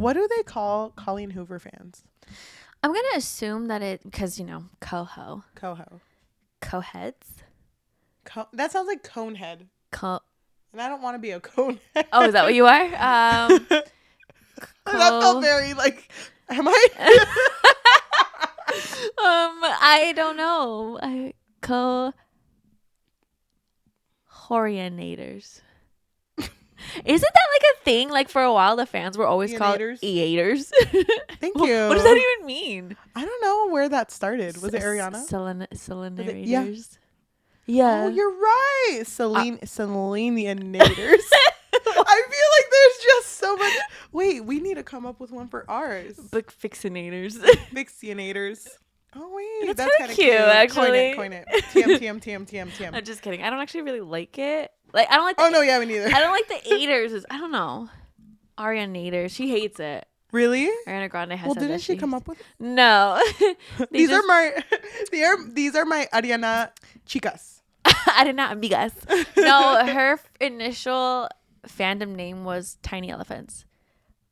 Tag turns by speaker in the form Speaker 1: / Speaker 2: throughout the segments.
Speaker 1: What do they call Colleen Hoover fans?
Speaker 2: I'm going to assume that because, coho. Coheads?
Speaker 1: That sounds like conehead. And I don't want to be a conehead.
Speaker 2: Oh, is that what you are?
Speaker 1: That felt very like, am I?
Speaker 2: I don't know. Horionators. Isn't that like a thing? Like for a while, the fans were always called eaters.
Speaker 1: Thank you.
Speaker 2: What does that even mean?
Speaker 1: I don't know where that started. Was it Ariana?
Speaker 2: Selenators.
Speaker 1: Yeah. Oh, you're right. Selenators. I feel like there's just so much. Wait, we need to come up with one for ours.
Speaker 2: Book fixinators.
Speaker 1: Fixinators. Oh wait,
Speaker 2: that's kind of cute. Actually,
Speaker 1: coin it. TM.
Speaker 2: I'm just kidding. I don't actually really like it. Like I don't like.
Speaker 1: Oh no, yeah, me neither.
Speaker 2: I don't like the eaters. I don't know. Ariana Nader, she hates it.
Speaker 1: Really?
Speaker 2: Ariana Grande has.
Speaker 1: Well, didn't she come up with it?
Speaker 2: No.
Speaker 1: These are my Ariana chicas.
Speaker 2: Ariana amigas. No, her initial fandom name was Tiny Elephants,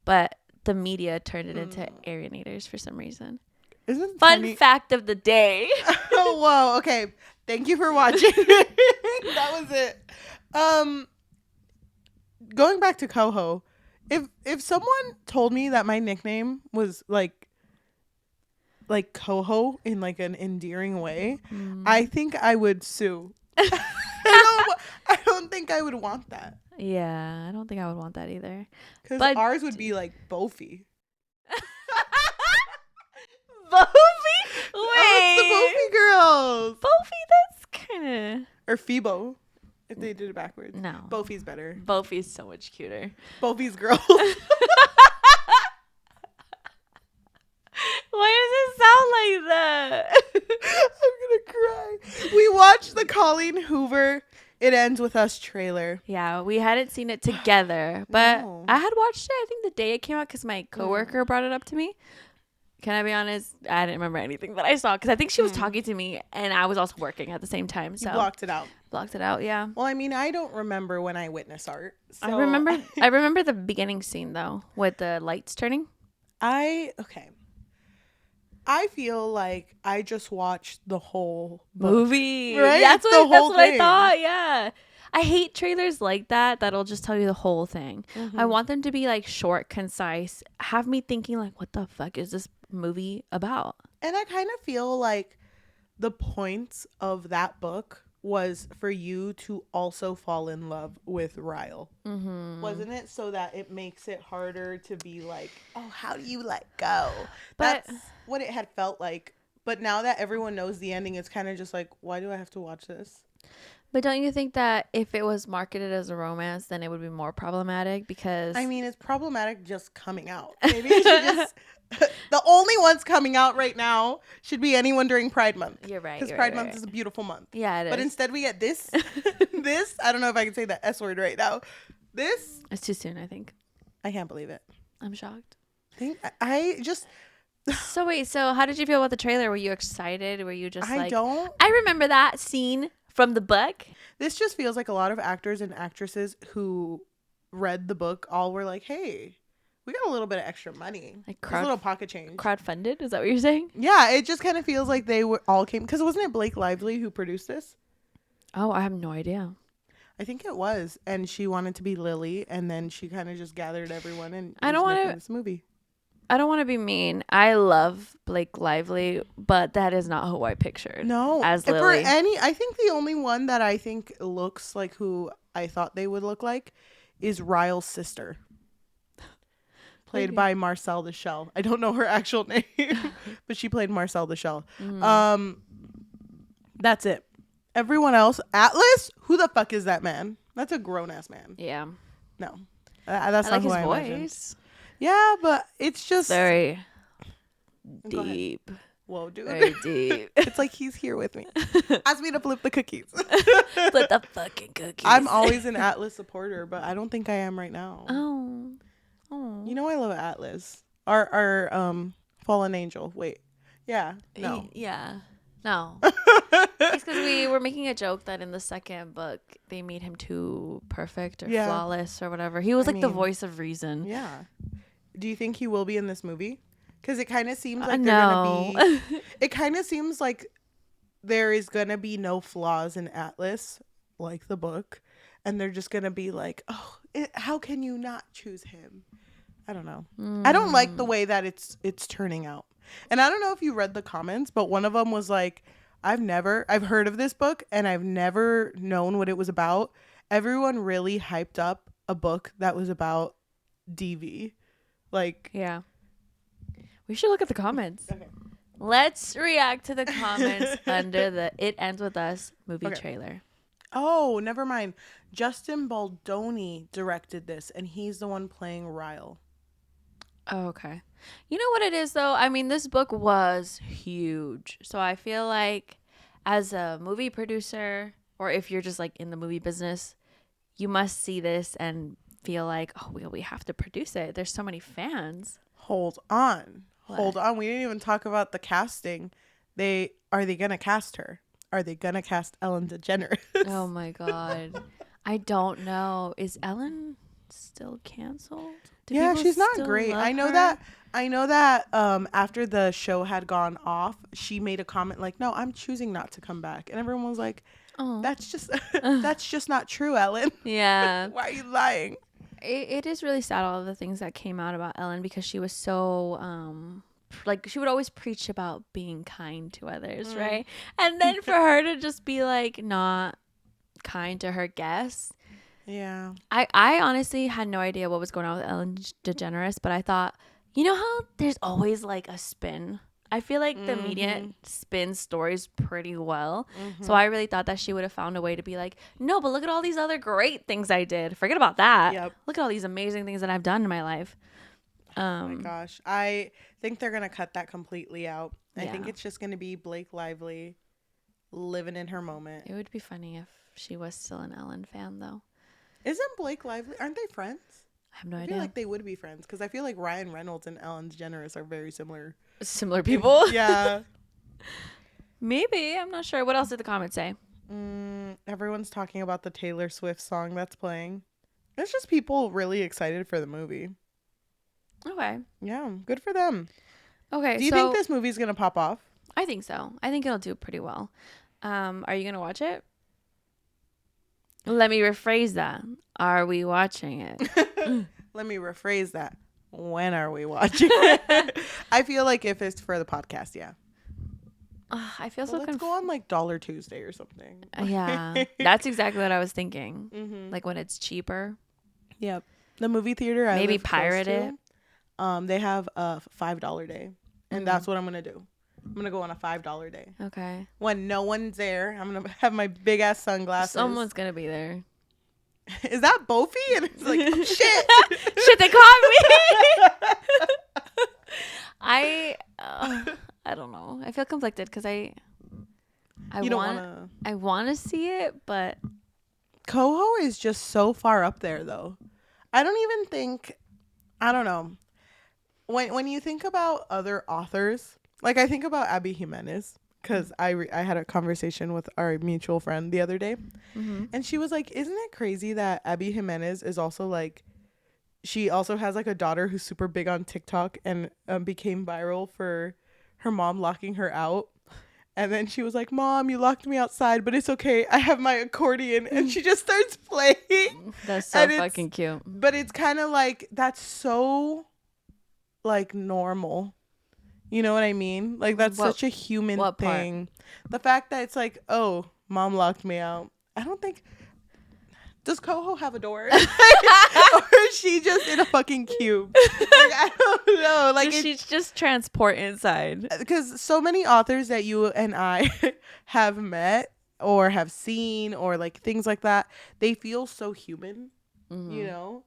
Speaker 2: but the media turned it into Arianators for some reason.
Speaker 1: Isn't
Speaker 2: Fun fact of the day.
Speaker 1: Oh whoa, okay. Thank you for watching. That was it. Going back to Coho, if someone told me that my nickname was like Coho in like an endearing way, I think I would sue. I don't think I would want that.
Speaker 2: Yeah, I don't think I would want that either.
Speaker 1: Because ours would be like Bofi.
Speaker 2: Bofi? Wait.
Speaker 1: Oh, it's the Bofi girls.
Speaker 2: Bofi, that's kind of...
Speaker 1: Or Phoebo, if they did it backwards.
Speaker 2: No.
Speaker 1: Bofi's better.
Speaker 2: Bofi's so much cuter.
Speaker 1: Bofi's girls.
Speaker 2: Why does it sound like that?
Speaker 1: I'm gonna cry. We watched the Colleen Hoover It Ends With Us trailer.
Speaker 2: Yeah, we hadn't seen it together, but
Speaker 1: No.
Speaker 2: I had watched it, I think, the day it came out because my coworker brought it up to me. Can I be honest? I didn't remember anything that I saw because I think she was talking to me and I was also working at the same time. So
Speaker 1: You blocked it out.
Speaker 2: Blocked it out, yeah.
Speaker 1: Well, I mean, I don't remember when I witness art. So
Speaker 2: I remember the beginning scene though with the lights turning.
Speaker 1: I feel like I just watched the whole
Speaker 2: movie.
Speaker 1: Right?
Speaker 2: That's
Speaker 1: the
Speaker 2: what
Speaker 1: whole
Speaker 2: I
Speaker 1: thing.
Speaker 2: thought. Yeah. I hate trailers like that that'll just tell you the whole thing. I want them to be like short, concise, have me thinking like, what the fuck is this movie about?
Speaker 1: And I kind of feel like the points of that book was for you to also fall in love with Ryle. Wasn't it? So that it makes it harder to be like, oh, how do you let go?
Speaker 2: But
Speaker 1: That's what it had felt like. But now that everyone knows the ending, it's kind of just like, why do I have to watch this?
Speaker 2: But don't you think that if it was marketed as a romance, then it would be more problematic? Because
Speaker 1: I mean, it's problematic just coming out. Maybe it should just the only ones coming out right now should be anyone during Pride Month.
Speaker 2: You're right.
Speaker 1: Because Pride Month is a beautiful month.
Speaker 2: Yeah, it is.
Speaker 1: But instead we get this. I don't know if I can say the S word right now. This.
Speaker 2: It's too soon, I think.
Speaker 1: I can't believe it.
Speaker 2: I'm shocked.
Speaker 1: I just.
Speaker 2: So wait, so how did you feel about the trailer? Were you excited? Were you just
Speaker 1: I
Speaker 2: remember that scene from the book.
Speaker 1: This just feels like a lot of actors and actresses who read the book all were like, hey, we got a little bit of extra money. Like a little pocket change.
Speaker 2: Crowdfunded? Is that what you're saying?
Speaker 1: Yeah, it just kind of feels like they were all came. Because wasn't it Blake Lively who produced this?
Speaker 2: Oh, I have no idea.
Speaker 1: I think it was. And she wanted to be Lily. And then she kind of just gathered everyone and
Speaker 2: making
Speaker 1: this movie.
Speaker 2: I don't want to be mean. I love Blake Lively, but that is not who I pictured.
Speaker 1: No,
Speaker 2: as Lily.
Speaker 1: I think the only one that I think looks like who I thought they would look like is Ryle's sister, played by Marcel the Shell. I don't know her actual name, but she played Marcel the Shell. That's it. Everyone else, Atlas. Who the fuck is that man? That's a grown ass man.
Speaker 2: Yeah.
Speaker 1: No, that's not who I imagined.
Speaker 2: Voice.
Speaker 1: Yeah, but it's just
Speaker 2: very deep.
Speaker 1: Whoa, dude.
Speaker 2: Very deep.
Speaker 1: It's like he's here with me. Ask me to flip the cookies.
Speaker 2: Flip the fucking cookies.
Speaker 1: I'm always an Atlas supporter, but I don't think I am right now.
Speaker 2: Oh.
Speaker 1: You know I love Atlas. Our fallen angel. Wait. Yeah. No.
Speaker 2: Yeah. No. It's because we were making a joke that in the second book they made him too perfect or flawless or whatever. He was the voice of reason.
Speaker 1: Yeah. Do you think he will be in this movie? Because it kind of seems like they're
Speaker 2: no.
Speaker 1: gonna be. It kind of seems like there is gonna be no flaws in Atlas, like the book, and they're just gonna be like, oh, how can you not choose him? I don't know. I don't like the way that it's turning out. And I don't know if you read the comments, but one of them was like, I've heard of this book and I've never known what it was about. Everyone really hyped up a book that was about DV. Like,
Speaker 2: yeah. We should look at the comments.
Speaker 1: okay.
Speaker 2: Let's react to the comments under the It Ends With Us movie trailer.
Speaker 1: Oh, never mind. Justin Baldoni directed this, and he's the one playing Ryle.
Speaker 2: Oh, okay. You know what it is, though? I mean, this book was huge. So I feel like as a movie producer, or if you're just like in the movie business, you must see this and feel like, oh, we have to produce it. There's so many fans.
Speaker 1: Hold on.
Speaker 2: What?
Speaker 1: Hold on. We didn't even talk about the casting. Are they going to cast her? Are they going to cast Ellen DeGeneres?
Speaker 2: Oh, my God. I don't know. Is Ellen still canceled?
Speaker 1: Yeah, she's not great. I know that after the show had gone off, she made a comment like, no, I'm choosing not to come back. And everyone was like, oh, that's just not true, Ellen.
Speaker 2: Yeah.
Speaker 1: Why are you lying?
Speaker 2: It is really sad, all of the things that came out about Ellen, because she was so like she would always preach about being kind to others, right? And then for her to just be like not kind to her guests.
Speaker 1: Yeah.
Speaker 2: I honestly had no idea what was going on with Ellen DeGeneres, but I thought, you know how there's always like a spin? I feel like the media spins stories pretty well. So I really thought that she would have found a way to be like, no, but look at all these other great things I did. Forget about that.
Speaker 1: Yep.
Speaker 2: Look at all these amazing things that I've done in my life.
Speaker 1: Oh my gosh. I think they're going to cut that completely out. I think it's just going to be Blake Lively living in her moment.
Speaker 2: It would be funny if she was still an Ellen fan, though.
Speaker 1: Isn't Blake Lively? Aren't they friends?
Speaker 2: I have no
Speaker 1: idea. I feel like they would be friends because I feel like Ryan Reynolds and Ellen DeGeneres are very similar.
Speaker 2: Similar people?
Speaker 1: Yeah.
Speaker 2: Maybe. I'm not sure. What else did the comments say?
Speaker 1: Everyone's talking about the Taylor Swift song that's playing. It's just people really excited for the movie.
Speaker 2: Okay.
Speaker 1: Yeah, good for them.
Speaker 2: Okay.
Speaker 1: Do you think this movie's going to pop off?
Speaker 2: I think so. I think it'll do pretty well. Are you going to watch it? Let me rephrase that. Are we watching it?
Speaker 1: Let me rephrase that. When are we watching it? I feel like if it's for the podcast, yeah.
Speaker 2: I feel
Speaker 1: let's go on like Dollar Tuesday or something.
Speaker 2: Yeah. That's exactly what I was thinking. Like when it's cheaper.
Speaker 1: Yep. The movie theater.
Speaker 2: Maybe pirate it.
Speaker 1: They have a $5 day. And that's what I'm going to do. I'm going to go on a $5 day.
Speaker 2: Okay.
Speaker 1: When no one's there, I'm going to have my big ass sunglasses.
Speaker 2: Someone's going to be there.
Speaker 1: Is that Bofi? And it's like, oh, shit.
Speaker 2: Shit, they caught me. I don't know. I feel conflicted because I want to see it, but
Speaker 1: Coho is just so far up there, though. I don't even think, I don't know. When you think about other authors, like I think about Abby Jimenez, because I had a conversation with our mutual friend the other day, and she was like, isn't it crazy that Abby Jimenez is also like, she also has like a daughter who's super big on TikTok and became viral for her mom locking her out. And then she was like, Mom, you locked me outside, but it's okay. I have my accordion. And she just starts playing.
Speaker 2: That's so fucking cute.
Speaker 1: But it's kind of like, that's so like normal. You know what I mean? Like that's such a human thing. Part? The fact that it's like, oh, Mom locked me out. I don't think. Does Coho have a door? Or is she just in a fucking cube? Like, I don't know. Like
Speaker 2: she's just transport inside.
Speaker 1: Because so many authors that you and I have met or have seen or like things like that, they feel so human, you know?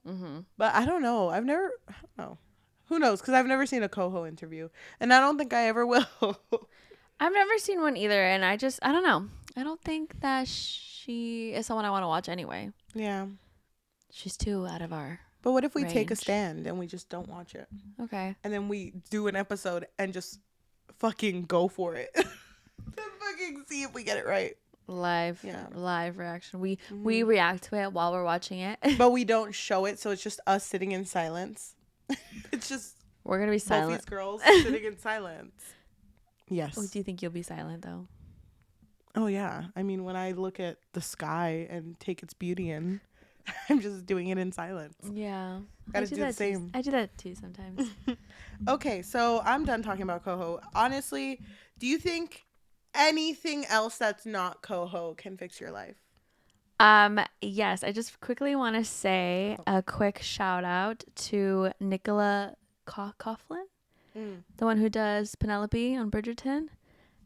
Speaker 1: But I don't know. I don't know. Who knows? Because I've never seen a Coho interview. And I don't think I ever will.
Speaker 2: I've never seen one either. And I don't know. I don't think that she is someone I want to watch anyway. Yeah. She's too out of our
Speaker 1: But what if we
Speaker 2: range.
Speaker 1: take a stand and we just don't watch it?
Speaker 2: Okay.
Speaker 1: And then we do an episode and just fucking go for it. Fucking see if we get it right.
Speaker 2: Live reaction. We react to it while we're watching it.
Speaker 1: But we don't show it, so it's just us sitting in silence. It's just
Speaker 2: we're gonna be
Speaker 1: both
Speaker 2: silent.
Speaker 1: these girls sitting in silence. Yes.
Speaker 2: Oh, do you think you'll be silent though?
Speaker 1: Oh yeah. I mean, when I look at the sky and take its beauty in, I'm just doing it in silence.
Speaker 2: Yeah.
Speaker 1: Gotta do the same.
Speaker 2: I do that too sometimes.
Speaker 1: Okay, so I'm done talking about coho. Honestly, do you think anything else that's not coho can fix your life?
Speaker 2: Yes, I just quickly want to say a quick shout out to Nicola Coughlan, the one who does Penelope on Bridgerton.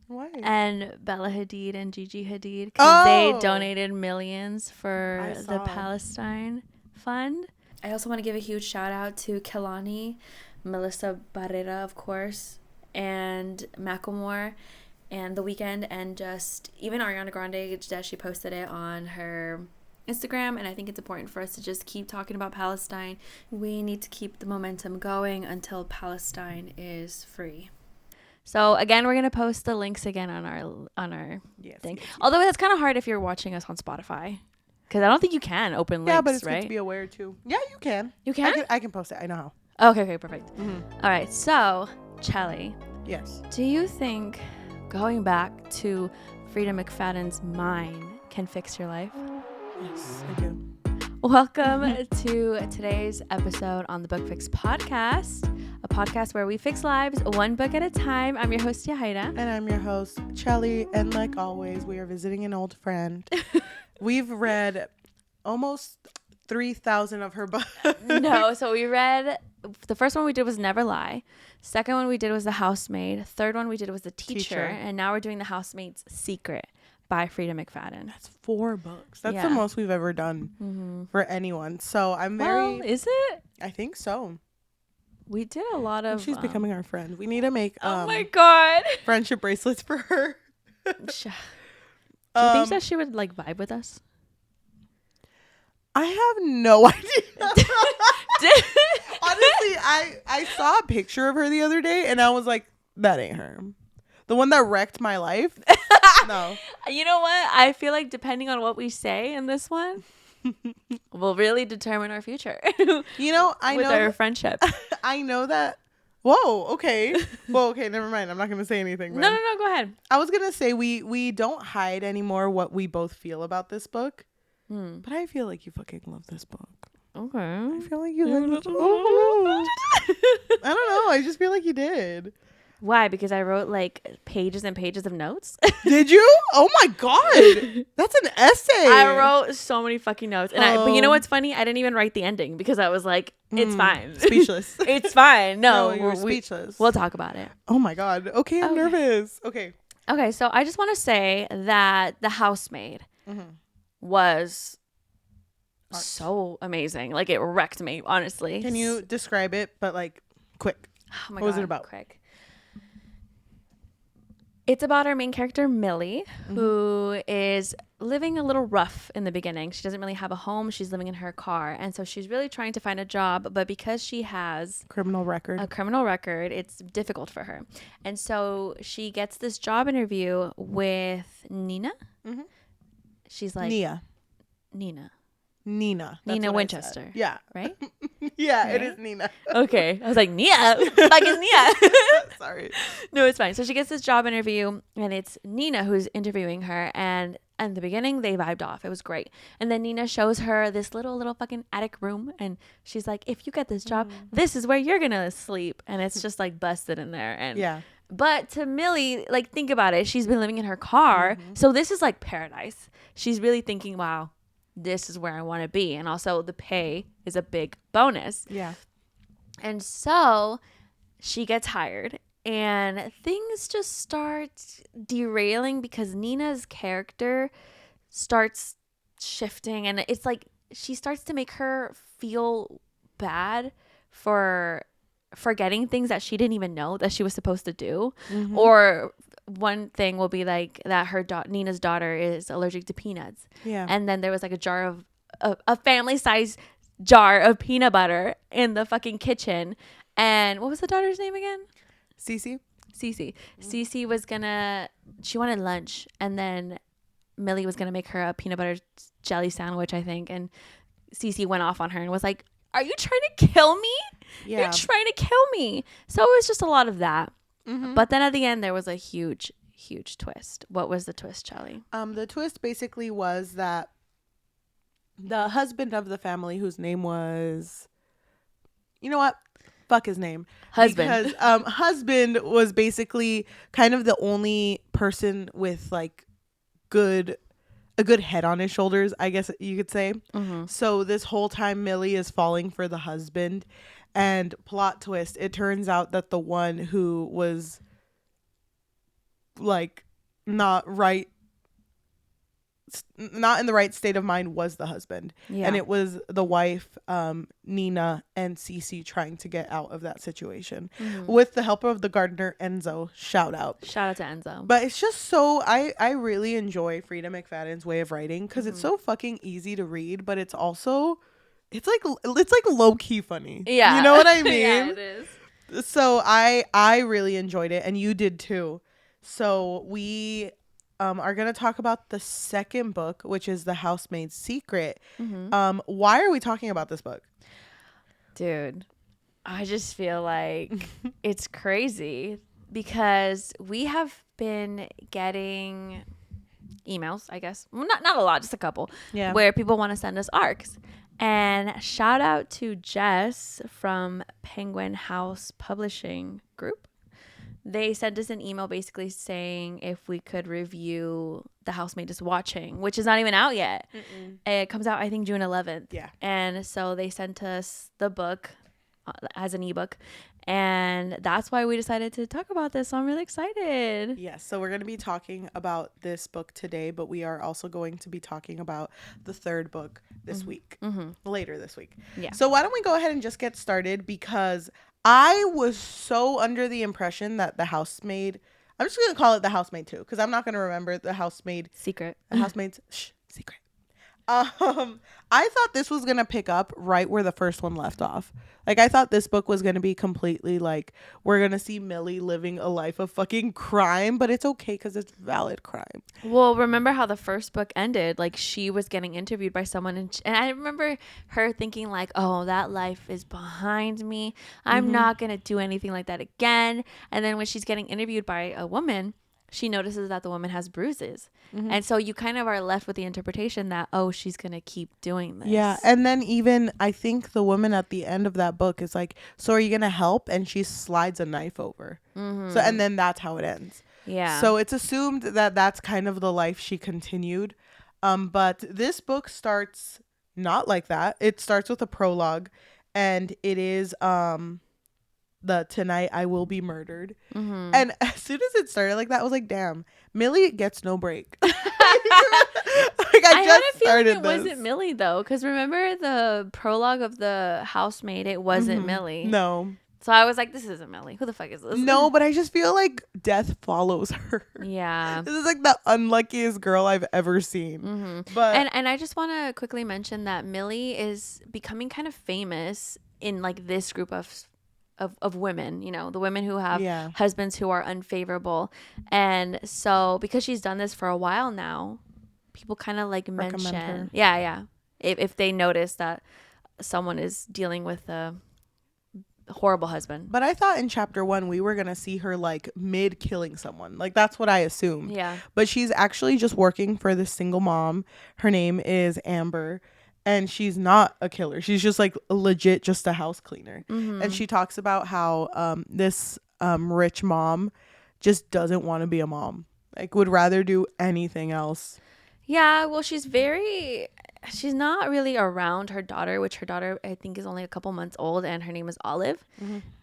Speaker 1: Why?
Speaker 2: And Bella Hadid and Gigi Hadid, because they donated millions for the Palestine Fund. I also want to give a huge shout out to Kelani, Melissa Barrera, of course, and Macklemore, and The Weeknd, and just even Ariana Grande, that she posted it on her Instagram. And I think it's important for us to just keep talking about Palestine. We need to keep the momentum going until Palestine is free. So again, we're gonna post the links again on our thing. Yes. Although that's kind of hard if you're watching us on Spotify, because I don't think you can open links.
Speaker 1: Yeah, but it's
Speaker 2: right?
Speaker 1: good to be aware too. Yeah, you can.
Speaker 2: You can.
Speaker 1: I can post it. I know
Speaker 2: how. Okay, perfect. All right. So, Cheli.
Speaker 1: Yes.
Speaker 2: Do you think going back to Freida McFadden's mind can fix your life?
Speaker 1: Yes, I do.
Speaker 2: Welcome to today's episode on the Book Fix podcast, a podcast where we fix lives one book at a time. I'm your host, Yajaira.
Speaker 1: And I'm your host, Cheli. And like always, we are visiting an old friend. We've read almost 3,000 of her books.
Speaker 2: No, so we read, the first one we did was Never Lie. Second one we did was The Housemaid. Third one we did was The Teacher. And now we're doing The Housemaid's Secret by Freida McFadden.
Speaker 1: That's 4 books. That's the most we've ever done for anyone. So I'm very...
Speaker 2: Well, is it?
Speaker 1: I think so.
Speaker 2: We did a lot of...
Speaker 1: She's becoming our friend. We need to make...
Speaker 2: oh my God.
Speaker 1: friendship bracelets for her.
Speaker 2: Do you think that she would like vibe with us?
Speaker 1: I have no idea. Honestly, I saw a picture of her the other day and I was like, that ain't her. The one that wrecked my life? No.
Speaker 2: You know what? I feel like depending on what we say in this one will really determine our future.
Speaker 1: You know,
Speaker 2: with our friendship.
Speaker 1: I know that. Whoa, okay. Well, okay, never mind. I'm not going to say anything then.
Speaker 2: No, go ahead.
Speaker 1: I was going to say we don't hide anymore what we both feel about this book. But I feel like you fucking love this book.
Speaker 2: Okay.
Speaker 1: I feel like you like it. I don't know. I just feel like you did.
Speaker 2: Why? Because I wrote like pages and pages of notes.
Speaker 1: Did you? Oh my God. That's an essay.
Speaker 2: I wrote so many fucking notes. And but you know what's funny? I didn't even write the ending because I was like, it's fine.
Speaker 1: Speechless.
Speaker 2: It's fine. No,
Speaker 1: you were speechless.
Speaker 2: We'll talk about it.
Speaker 1: Oh my God. Okay, I'm nervous. Okay,
Speaker 2: so I just want to say that The Housemaid was so amazing. Like, it wrecked me, honestly.
Speaker 1: Can you describe it, but like quick?
Speaker 2: Oh my
Speaker 1: God. What was it about?
Speaker 2: Quick. It's about our main character, Millie, who is living a little rough in the beginning. She doesn't really have a home. She's living in her car. And so she's really trying to find a job. But because she has a criminal record, it's difficult for her. And so she gets this job interview with Nina. She's like... Nina Winchester.
Speaker 1: Yeah.
Speaker 2: Right?
Speaker 1: Yeah, right? It is Nina.
Speaker 2: Okay. I was like, Nia? What the fuck is Nia?
Speaker 1: Sorry.
Speaker 2: No, it's fine. So she gets this job interview and it's Nina who's interviewing her. And in the beginning, they vibed off. It was great. And then Nina shows her this little fucking attic room. And she's like, if you get this job, this is where you're going to sleep. And it's just like busted in there. And
Speaker 1: yeah.
Speaker 2: But to Millie, like, think about it. She's been living in her car. So this is like paradise. She's really thinking, wow, this is where I want to be. And also the pay is a big bonus.
Speaker 1: Yeah.
Speaker 2: And so she gets hired and things just start derailing because Nina's character starts shifting. And it's like she starts to make her feel bad for forgetting things that she didn't even know that she was supposed to do. Or one thing will be like that her Nina's daughter is allergic to peanuts.
Speaker 1: Yeah.
Speaker 2: And then there was like a jar of a family size jar of peanut butter in the fucking kitchen. And what was the daughter's name again?
Speaker 1: Cece.
Speaker 2: Cece was she wanted lunch, and then Millie was gonna make her a peanut butter jelly sandwich, I think. And Cece went off on her and was like, "Are you trying to kill me?" You're trying to kill me. So it was just a lot of that. But then at the end, there was a huge twist. What was the twist, Cheli?
Speaker 1: The twist basically was that the husband of the family, whose name was, you know what? Fuck his name.
Speaker 2: Husband.
Speaker 1: Because husband was basically kind of the only person with like a good head on his shoulders, I guess you could say. So this whole time Millie is falling for the husband, and plot twist, it turns out that the one who was like not in the right state of mind was the husband. And it was the wife, Nina and Cece, trying to get out of that situation with the help of the gardener Enzo. Shout out to
Speaker 2: Enzo.
Speaker 1: But it's just so I really enjoy Freida McFadden's way of writing, because it's so fucking easy to read, but it's also it's like low-key funny. You know what I mean?
Speaker 2: Yeah, it is.
Speaker 1: So I really enjoyed it, and you did too. So we are going to talk about the second book, which is The Housemaid's Secret. Why are we talking about this book?
Speaker 2: Dude, I just feel like it's crazy because we have been getting emails, I guess. Well, not a lot, just a couple.
Speaker 1: Yeah.
Speaker 2: Where people want to send us arcs. And shout out to Jess from Penguin House Publishing Group. They sent us an email basically saying if we could review The Housemaid is Watching, which is not even out yet. It comes out, I think, June 11th.
Speaker 1: Yeah.
Speaker 2: And so they sent us the book as an ebook. And that's why we decided to talk about this. So I'm really excited.
Speaker 1: Yes. So we're going to be talking about this book today, but we are also going to be talking about the third book this week, later this week.
Speaker 2: Yeah.
Speaker 1: So why don't we go ahead and just get started, because I was so under the impression that The Housemaid, I'm just going to call it The Housemaid 2, because I'm not going to remember The Housemaid.
Speaker 2: Secret.
Speaker 1: The Housemaid's Secret. I thought this was going to pick up right where the first one left off. Like, I thought this book was going to be completely like, we're going to see Millie living a life of fucking crime, but it's okay because it's valid crime.
Speaker 2: Well, remember how the first book ended? Like, she was getting interviewed by someone, and I remember her thinking like, oh, that life is behind me. I'm not going to do anything like that again. And then when she's getting interviewed by a woman, she notices that the woman has bruises. And so you kind of are left with the interpretation that, oh, she's going to keep doing this.
Speaker 1: Yeah. And then even I think the woman at the end of that book is like, so are you going to help? And she slides a knife over. So, and then that's how it ends.
Speaker 2: Yeah.
Speaker 1: So it's assumed that that's kind of the life she continued. But this book starts not like that. It starts with a prologue, and it is the Tonight I Will Be Murdered. And as soon as it started like that, I was like, damn, Millie gets no break. Like, I
Speaker 2: had
Speaker 1: just
Speaker 2: a feeling
Speaker 1: started
Speaker 2: it
Speaker 1: this.
Speaker 2: wasn't Millie, though, because remember the prologue of The Housemaid? It wasn't Millie.
Speaker 1: No.
Speaker 2: So I was like, this isn't Millie. Who the fuck is this?
Speaker 1: No, but I just feel like death follows her.
Speaker 2: Yeah.
Speaker 1: This is like the unluckiest girl I've ever seen. But
Speaker 2: And I just want to quickly mention that Millie is becoming kind of famous in like this group of women, you know, the women who have husbands who are unfavorable. And so because she's done this for a while now, people kind of like mention her. Yeah. If they notice that someone is dealing with a horrible husband.
Speaker 1: But I thought in chapter 1 we were gonna see her like mid killing someone. Like, that's what I assumed.
Speaker 2: Yeah.
Speaker 1: But she's actually just working for this single mom. Her name is Amber. And she's not a killer. She's just like legit just a house cleaner. And she talks about how this rich mom just doesn't want to be a mom. Like, would rather do anything else.
Speaker 2: Yeah, well, she's not really around her daughter, which her daughter, I think, is only a couple months old, and her name is Olive.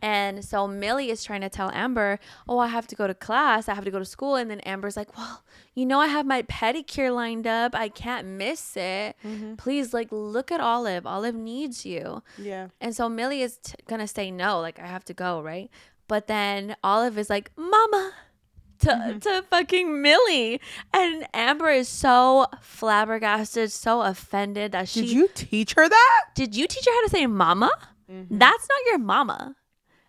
Speaker 2: And so Millie is trying to tell Amber, oh, I have to go to class, I have to go to school. And then Amber's like, well, you know, I have my pedicure lined up, I can't miss it. Please, like, look at Olive. Olive needs you.
Speaker 1: Yeah.
Speaker 2: And so Millie is gonna say no, like, I have to go, right? But then Olive is like, Mama, to fucking Millie. And Amber is so flabbergasted, so offended that
Speaker 1: Did you teach her that?
Speaker 2: Did you teach her how to say mama? That's not your mama.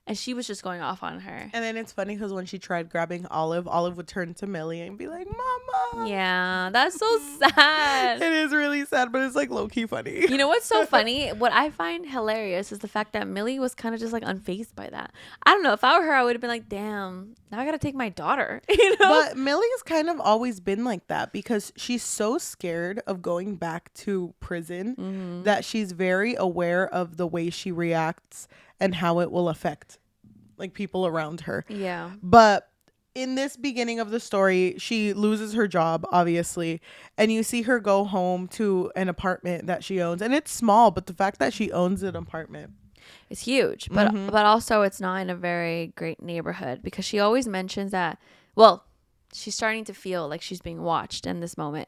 Speaker 2: And she was just going off on her.
Speaker 1: And then it's funny because when she tried grabbing Olive would turn to Millie and be like, Mama.
Speaker 2: Yeah, that's so sad.
Speaker 1: It is really sad, but it's like low-key funny.
Speaker 2: You know what's so funny? What I find hilarious is the fact that Millie was kind of just like unfazed by that. I don't know. If I were her, I would have been like, damn, now I got to take my daughter. You know?
Speaker 1: But Millie's kind of always been like that because she's so scared of going back to prison that she's very aware of the way she reacts and how it will affect like people around her.
Speaker 2: Yeah.
Speaker 1: But in this beginning of the story, she loses her job, obviously, and you see her go home to an apartment that she owns, and it's small, but the fact that she owns an apartment,
Speaker 2: it's huge, but also it's not in a very great neighborhood because she always mentions that, well, she's starting to feel like she's being watched in this moment.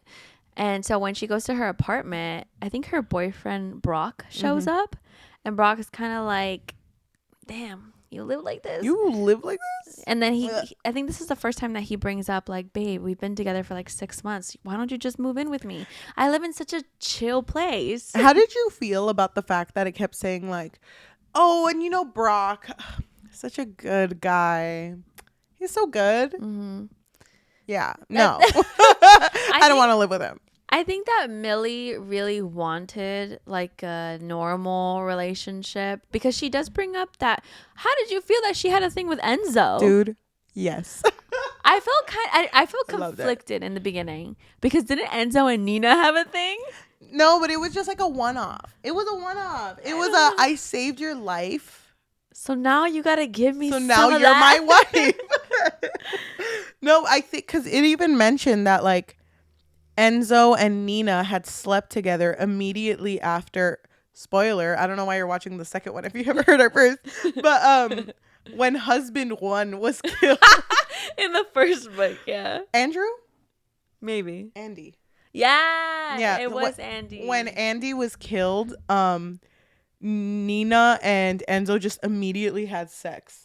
Speaker 2: And so when she goes to her apartment, I think her boyfriend Brock shows up, and Brock is kind of like, damn, you live like this?
Speaker 1: You live like this?
Speaker 2: And then I think this is the first time that he brings up like, babe, we've been together for like 6 months. Why don't you just move in with me? I live in such a chill place.
Speaker 1: How did you feel about the fact that it kept saying like, oh, and you know, Brock, such a good guy. He's so good.
Speaker 2: Mm-hmm.
Speaker 1: Yeah. No. I don't want to live with him.
Speaker 2: I think that Millie really wanted like a normal relationship because she does bring up that. How did you feel that she had a thing with Enzo?
Speaker 1: Dude, yes.
Speaker 2: I felt conflicted in the beginning because didn't Enzo and Nina have a thing?
Speaker 1: No, but it was just like a one-off. It was a one-off. It was a I saved your life.
Speaker 2: So now you got to give me some
Speaker 1: now
Speaker 2: of
Speaker 1: you're
Speaker 2: that.
Speaker 1: my wife. No, I think because it even mentioned that like Enzo and Nina had slept together immediately after. Spoiler, I don't know why you're watching the second one if you haven't heard our first. But when husband one was killed.
Speaker 2: In the first book, yeah.
Speaker 1: Andrew?
Speaker 2: Maybe.
Speaker 1: Andy.
Speaker 2: Yeah, it was Andy.
Speaker 1: When Andy was killed, Nina and Enzo just immediately had sex.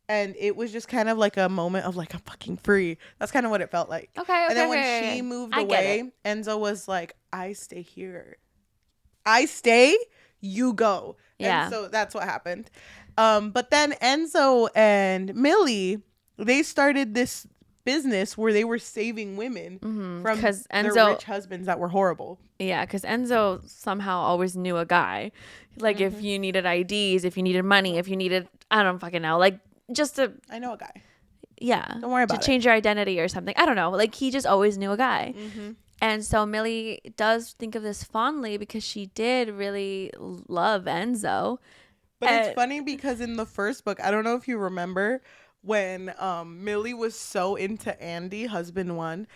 Speaker 1: And it was just kind of like a moment of like, I'm fucking free. That's kind of what it felt like.
Speaker 2: Okay.
Speaker 1: And then when she moved away, Enzo was like, I stay here. I stay, you go.
Speaker 2: Yeah.
Speaker 1: And so that's what happened. But then Enzo and Millie, they started this business where they were saving women from their rich husbands that were horrible.
Speaker 2: Yeah, because Enzo somehow always knew a guy. Like if you needed IDs, if you needed money, if you needed, I don't fucking know, like just to.
Speaker 1: I know a guy.
Speaker 2: Yeah.
Speaker 1: Don't worry about it.
Speaker 2: To change your identity or something. I don't know. Like he just always knew a guy. And so Millie does think of this fondly because she did really love Enzo.
Speaker 1: But it's funny because in the first book, I don't know if you remember when Millie was so into Andy, husband one,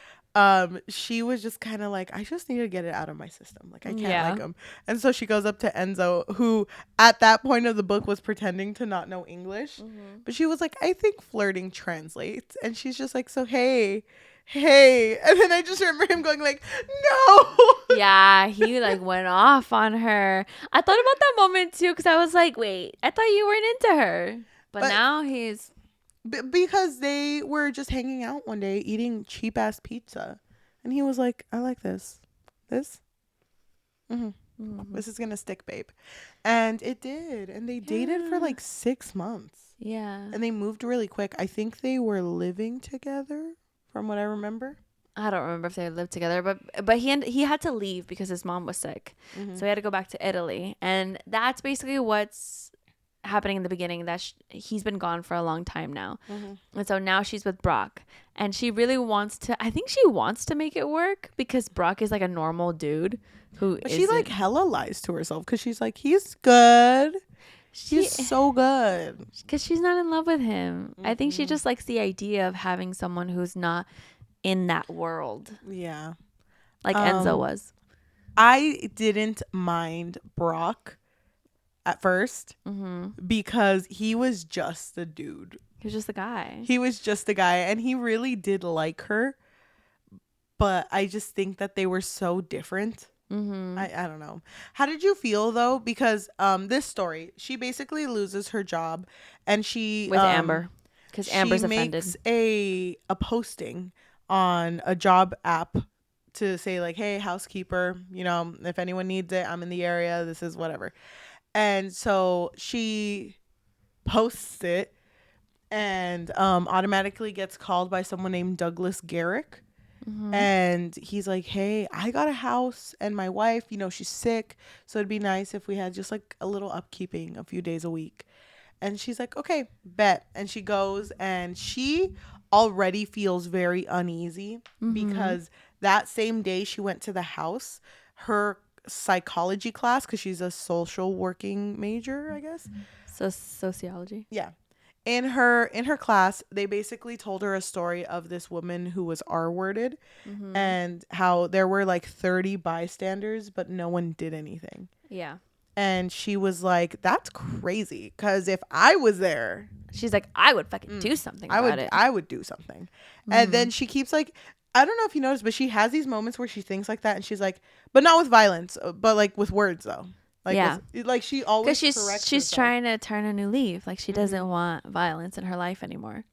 Speaker 1: she was just kind of like, I just need to get it out of my system. Like I can't like him. And so she goes up to Enzo, who at that point of the book was pretending to not know English. But she was like, I think flirting translates. And she's just like, so hey. And then I just remember him going like, no.
Speaker 2: Yeah, he like went off on her. I thought about that moment too because I was like, wait, I thought you weren't into her. But now he's.
Speaker 1: Because they were just hanging out one day eating cheap ass pizza. And he was like, I like this. This? This is going to stick, babe. And it did. And they dated for like 6 months.
Speaker 2: Yeah.
Speaker 1: And they moved really quick. I think they were living together from what I remember.
Speaker 2: I don't remember if they lived together, but he had to leave because his mom was sick. So he had to go back to Italy. And that's basically what's happening in the beginning, that he's been gone for a long time now. And so now she's with Brock, and she really wants to make it work because Brock is like a normal dude but
Speaker 1: she like hella lies to herself because she's like, he's good, he's so good,
Speaker 2: because she's not in love with him. I think she just likes the idea of having someone who's not in that world, like Enzo was.
Speaker 1: I didn't mind Brock at first because he was just a dude.
Speaker 2: He was just a guy.
Speaker 1: And he really did like her, but I just think that they were so different. I don't know. How did you feel though? Because this story, she basically loses her job, and she
Speaker 2: with Amber, because Amber's offended.
Speaker 1: Makes a posting on a job app to say like, hey, housekeeper, you know, if anyone needs it, I'm in the area, this is whatever. And so she posts it and automatically gets called by someone named Douglas Garrick. And he's like, hey, I got a house and my wife, she's sick. So it'd be nice if we had just like a little upkeeping a few days a week. And she's like, okay, bet. And she goes and she already feels very uneasy because that same day she went to the house, her psychology class, because she's a social working major, I guess.
Speaker 2: So sociology.
Speaker 1: Yeah. In her class, they basically told her a story of this woman who was R-worded and how there were like 30 bystanders, but no one did anything.
Speaker 2: Yeah.
Speaker 1: And she was like, that's crazy. Because if I was there,
Speaker 2: she's like, I would fucking do something about it.
Speaker 1: I would do something. And then she keeps like, I don't know if you noticed, but she has these moments where she thinks like that. And she's like, but not with violence, but like with words though. Like,
Speaker 2: yeah.
Speaker 1: Like she always
Speaker 2: because she's trying to turn a new leaf. Like she doesn't want violence in her life anymore.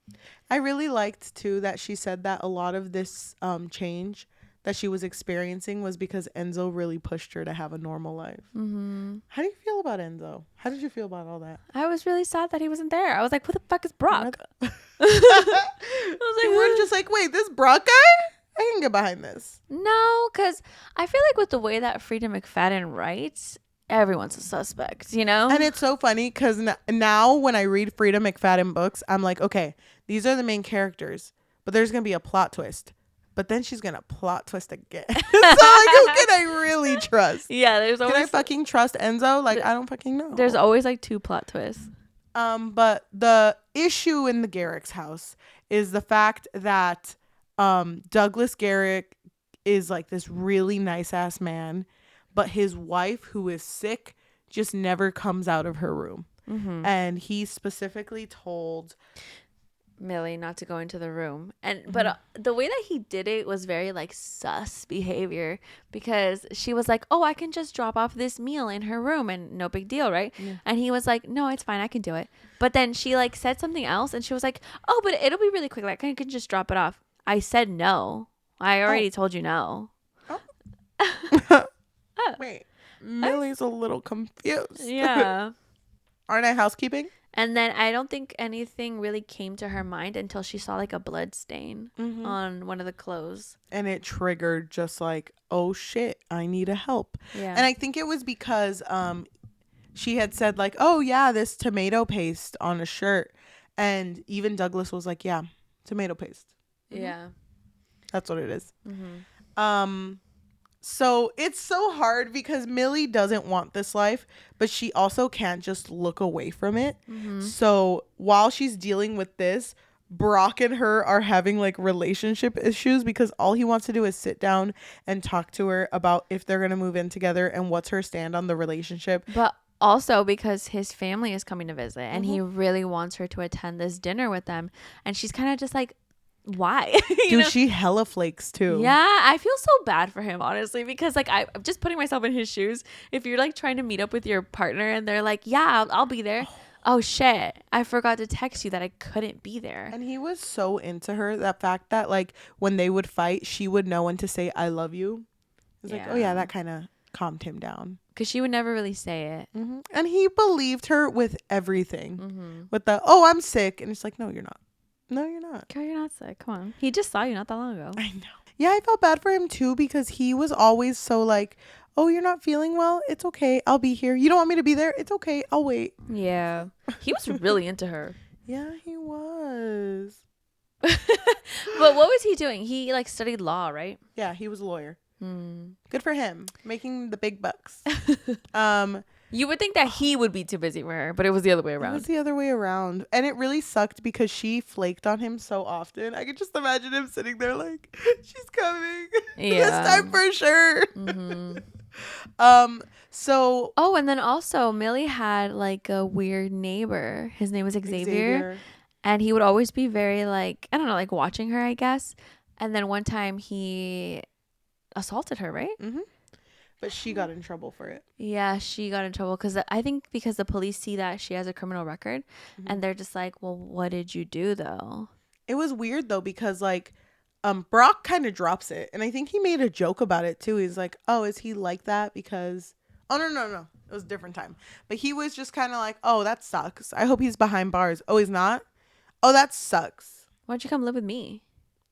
Speaker 1: I really liked too that she said that a lot of this change that she was experiencing was because Enzo really pushed her to have a normal life. How do you feel about Enzo? How did you feel about all that?
Speaker 2: I was really sad that he wasn't there. I was like, who the fuck is Brock?
Speaker 1: I was like, we're just like, wait, this Brock guy? I can get behind this.
Speaker 2: No, because I feel like with the way that Freida McFadden writes, everyone's a suspect, And
Speaker 1: it's so funny because now when I read Freida McFadden books, I'm like, okay, these are the main characters, but there's going to be a plot twist. But then she's going to plot twist again. So like, who can I really trust?
Speaker 2: Yeah, there's always...
Speaker 1: Can I fucking trust Enzo? Like, I don't fucking know.
Speaker 2: There's always like 2 plot twists.
Speaker 1: But the issue in the Garrick's house is the fact that Douglas Garrick is like this really nice ass man, but his wife, who is sick, just never comes out of her room. And he specifically told
Speaker 2: Millie not to go into the room. But the way that he did it was very like sus behavior, because she was like, oh, I can just drop off this meal in her room and no big deal, right? Yeah. And he was like, no, it's fine, I can do it. But then she like said something else and she was like, oh, but it'll be really quick, like I can just drop it off. I said no. I already told you no.
Speaker 1: Wait, Millie's a little confused.
Speaker 2: Yeah.
Speaker 1: Aren't I housekeeping?
Speaker 2: And then I don't think anything really came to her mind until she saw like a blood stain on one of the clothes.
Speaker 1: And it triggered just like, oh shit, I need a help.
Speaker 2: Yeah.
Speaker 1: And I think it was because she had said like, oh yeah, this tomato paste on a shirt. And even Douglas was like, yeah, tomato paste.
Speaker 2: Yeah.
Speaker 1: That's what it is. So it's so hard because Millie doesn't want this life, but she also can't just look away from it. So while she's dealing with this, Brock and her are having like relationship issues because all he wants to do is sit down and talk to her about if they're going to move in together and what's her stand on the relationship.
Speaker 2: But also because his family is coming to visit and he really wants her to attend this dinner with them. And she's kind of just like, why?
Speaker 1: Dude, she hella flakes too.
Speaker 2: Yeah, I feel so bad for him, honestly, because like I'm just putting myself in his shoes. If you're like trying to meet up with your partner and they're like, yeah, I'll be there. Oh shit, I forgot to text you that I couldn't be there.
Speaker 1: And he was so into her, that fact that like when they would fight, she would know when to say I love you. It's like, oh yeah, that kind of calmed him down.
Speaker 2: Because she would never really say it.
Speaker 1: And he believed her with everything. With the, oh, I'm sick. And it's like, no, you're not. No, you're not.
Speaker 2: Girl, you're not sick. Come on. He just saw you not that long ago.
Speaker 1: I know. Yeah, I felt bad for him too because he was always so like, oh, you're not feeling well? It's okay. I'll be here. You don't want me to be there? It's okay. I'll wait.
Speaker 2: Yeah. He was really into her.
Speaker 1: Yeah, he was.
Speaker 2: But what was he doing? He like studied law, right?
Speaker 1: Yeah, he was a lawyer. Good for him. Making the big bucks.
Speaker 2: You would think that he would be too busy for her, but it was the other way around.
Speaker 1: It was the other way around. And it really sucked because she flaked on him so often. I could just imagine him sitting there like, she's coming. Yeah. This time for sure. So.
Speaker 2: Oh, and then also Millie had like a weird neighbor. His name was Xavier. And he would always be very like, I don't know, like watching her, I guess. And then one time he assaulted her, right?
Speaker 1: But she got in trouble for it. Yeah,
Speaker 2: she got in trouble because I think because the police see that she has a criminal record and they're just like, well, what did you do though?
Speaker 1: It was weird though because like Brock kind of drops it. And I think he made a joke about it too. He's like, oh, is he like that because Oh, no. It was a different time. But he was just kind of like, oh, that sucks. I hope he's behind bars. Oh, he's not? Oh, that sucks.
Speaker 2: Why don't you come live with me?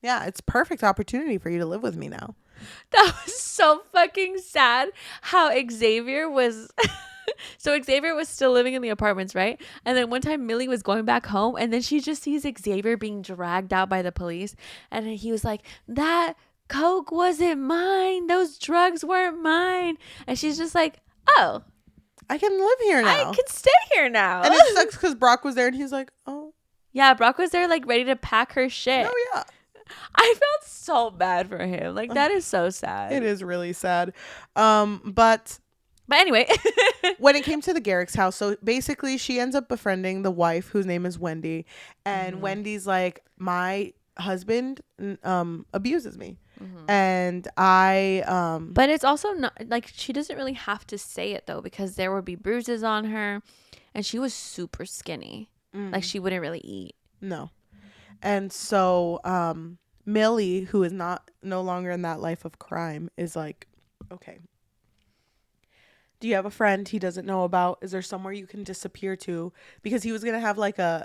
Speaker 1: Yeah, it's perfect opportunity for you to live with me now.
Speaker 2: That was so fucking sad how Xavier was. So Xavier was still living in the apartments, right? And then one time Millie was going back home and then she just sees Xavier being dragged out by the police. And he was like, that Coke wasn't mine. Those drugs weren't mine. And she's just like, oh,
Speaker 1: I can live here now.
Speaker 2: I can stay here now.
Speaker 1: And it sucks because Brock was there and he's like, oh.
Speaker 2: Yeah, Brock was there like ready to pack her shit.
Speaker 1: Oh, yeah.
Speaker 2: I felt so bad for him. Like, that is so sad.
Speaker 1: It is really sad. But
Speaker 2: anyway.
Speaker 1: when it came to the Garrick's house, so basically she ends up befriending the wife whose name is Wendy. And Wendy's like, my husband abuses me. And I
Speaker 2: but it's also not like she doesn't really have to say it though, because there would be bruises on her and she was super skinny. Like she wouldn't really eat.
Speaker 1: No. And so Millie, who is no longer in that life of crime, is like, okay, do you have a friend he doesn't know about? Is there somewhere you can disappear to? Because he was gonna have like he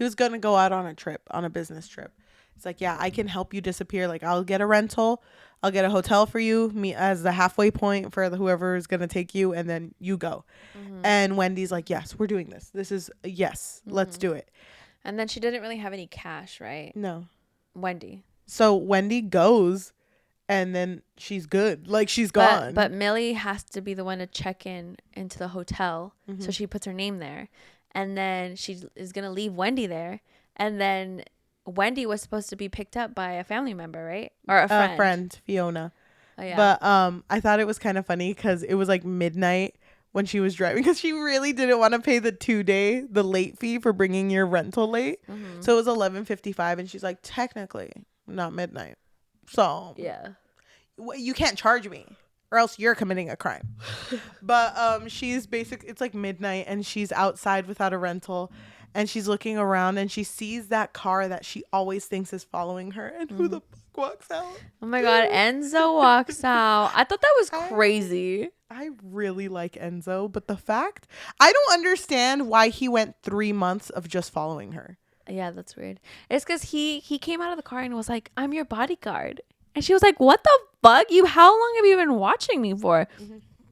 Speaker 1: was gonna go out on a business trip. It's like, yeah, I can help you disappear. Like, I'll get a rental, I'll get a hotel for you, me as the halfway point for whoever is gonna take you, and then you go. And Wendy's like, yes, we're doing this. This is yes, let's do it.
Speaker 2: And then she didn't really have any cash, right?
Speaker 1: No.
Speaker 2: Wendy.
Speaker 1: So Wendy goes, and then she's good. Like, she's gone.
Speaker 2: But Millie has to be the one to check into the hotel. So she puts her name there. And then she is going to leave Wendy there. And then Wendy was supposed to be picked up by a family member, right? Or a friend.
Speaker 1: Fiona.
Speaker 2: Oh, yeah.
Speaker 1: But I thought it was kind of funny because it was like midnight when she was driving, because she really didn't want to pay the late fee for bringing your rental late. So it was 11:55 and she's like, technically not midnight, so
Speaker 2: yeah,
Speaker 1: you can't charge me or else you're committing a crime. But she's it's like midnight and she's outside without a rental and she's looking around and she sees that car that she always thinks is following her, and who the fuck walks out?
Speaker 2: Oh my god, Enzo walks out. I thought that was crazy.
Speaker 1: I really like Enzo, but the fact, I don't understand why he went 3 months of just following her.
Speaker 2: Yeah, that's weird. It's because he came out of the car and was like, I'm your bodyguard. And she was like, what the fuck? How long have you been watching me for?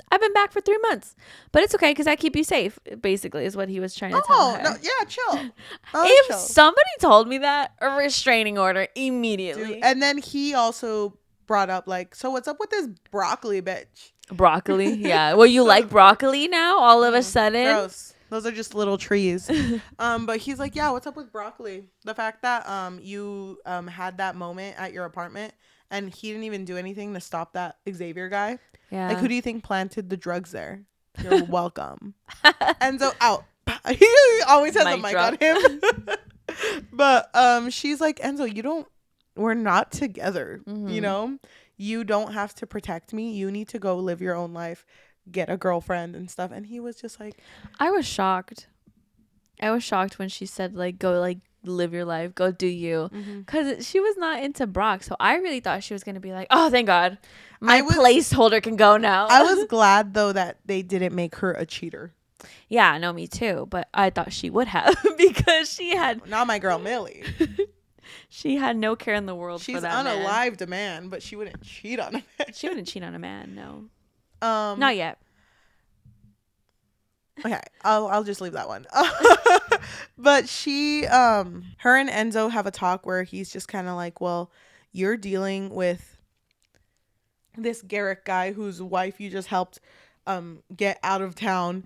Speaker 2: I've been back for 3 months. But it's okay because I keep you safe, basically, is what he was trying to tell her.
Speaker 1: No, yeah, chill.
Speaker 2: If somebody told me that, a restraining order immediately.
Speaker 1: Dude, and then he also brought up, like, so what's up with this broccoli bitch?
Speaker 2: Broccoli, yeah. Well, you like broccoli now all of a sudden?
Speaker 1: Gross. Those are just little trees. But he's like, yeah, what's up with broccoli? The fact that you had that moment at your apartment and he didn't even do anything to stop that Xavier guy. Yeah. Like, who do you think planted the drugs there? You're welcome. Enzo out. He always has a mic on him. But she's like, Enzo, we're not together. You know? You don't have to protect me. You need to go live your own life, get a girlfriend and stuff. And he was just like,
Speaker 2: I was shocked. When she said, like, go, like, live your life, go do you, because she was not into Brock. So I really thought she was going to be like, oh, thank God, my placeholder can go now.
Speaker 1: I was glad, though, that they didn't make her a cheater.
Speaker 2: Yeah, no, me too. But I thought she would have because she had...
Speaker 1: Not my girl, Millie.
Speaker 2: She had no care in the world for that man.
Speaker 1: She's unalived a man, but she wouldn't cheat on a man.
Speaker 2: She wouldn't cheat on a man, no. Not yet.
Speaker 1: Okay, I'll just leave that one. But her and Enzo have a talk where he's just kind of like, well, you're dealing with this Garrick guy whose wife you just helped get out of town.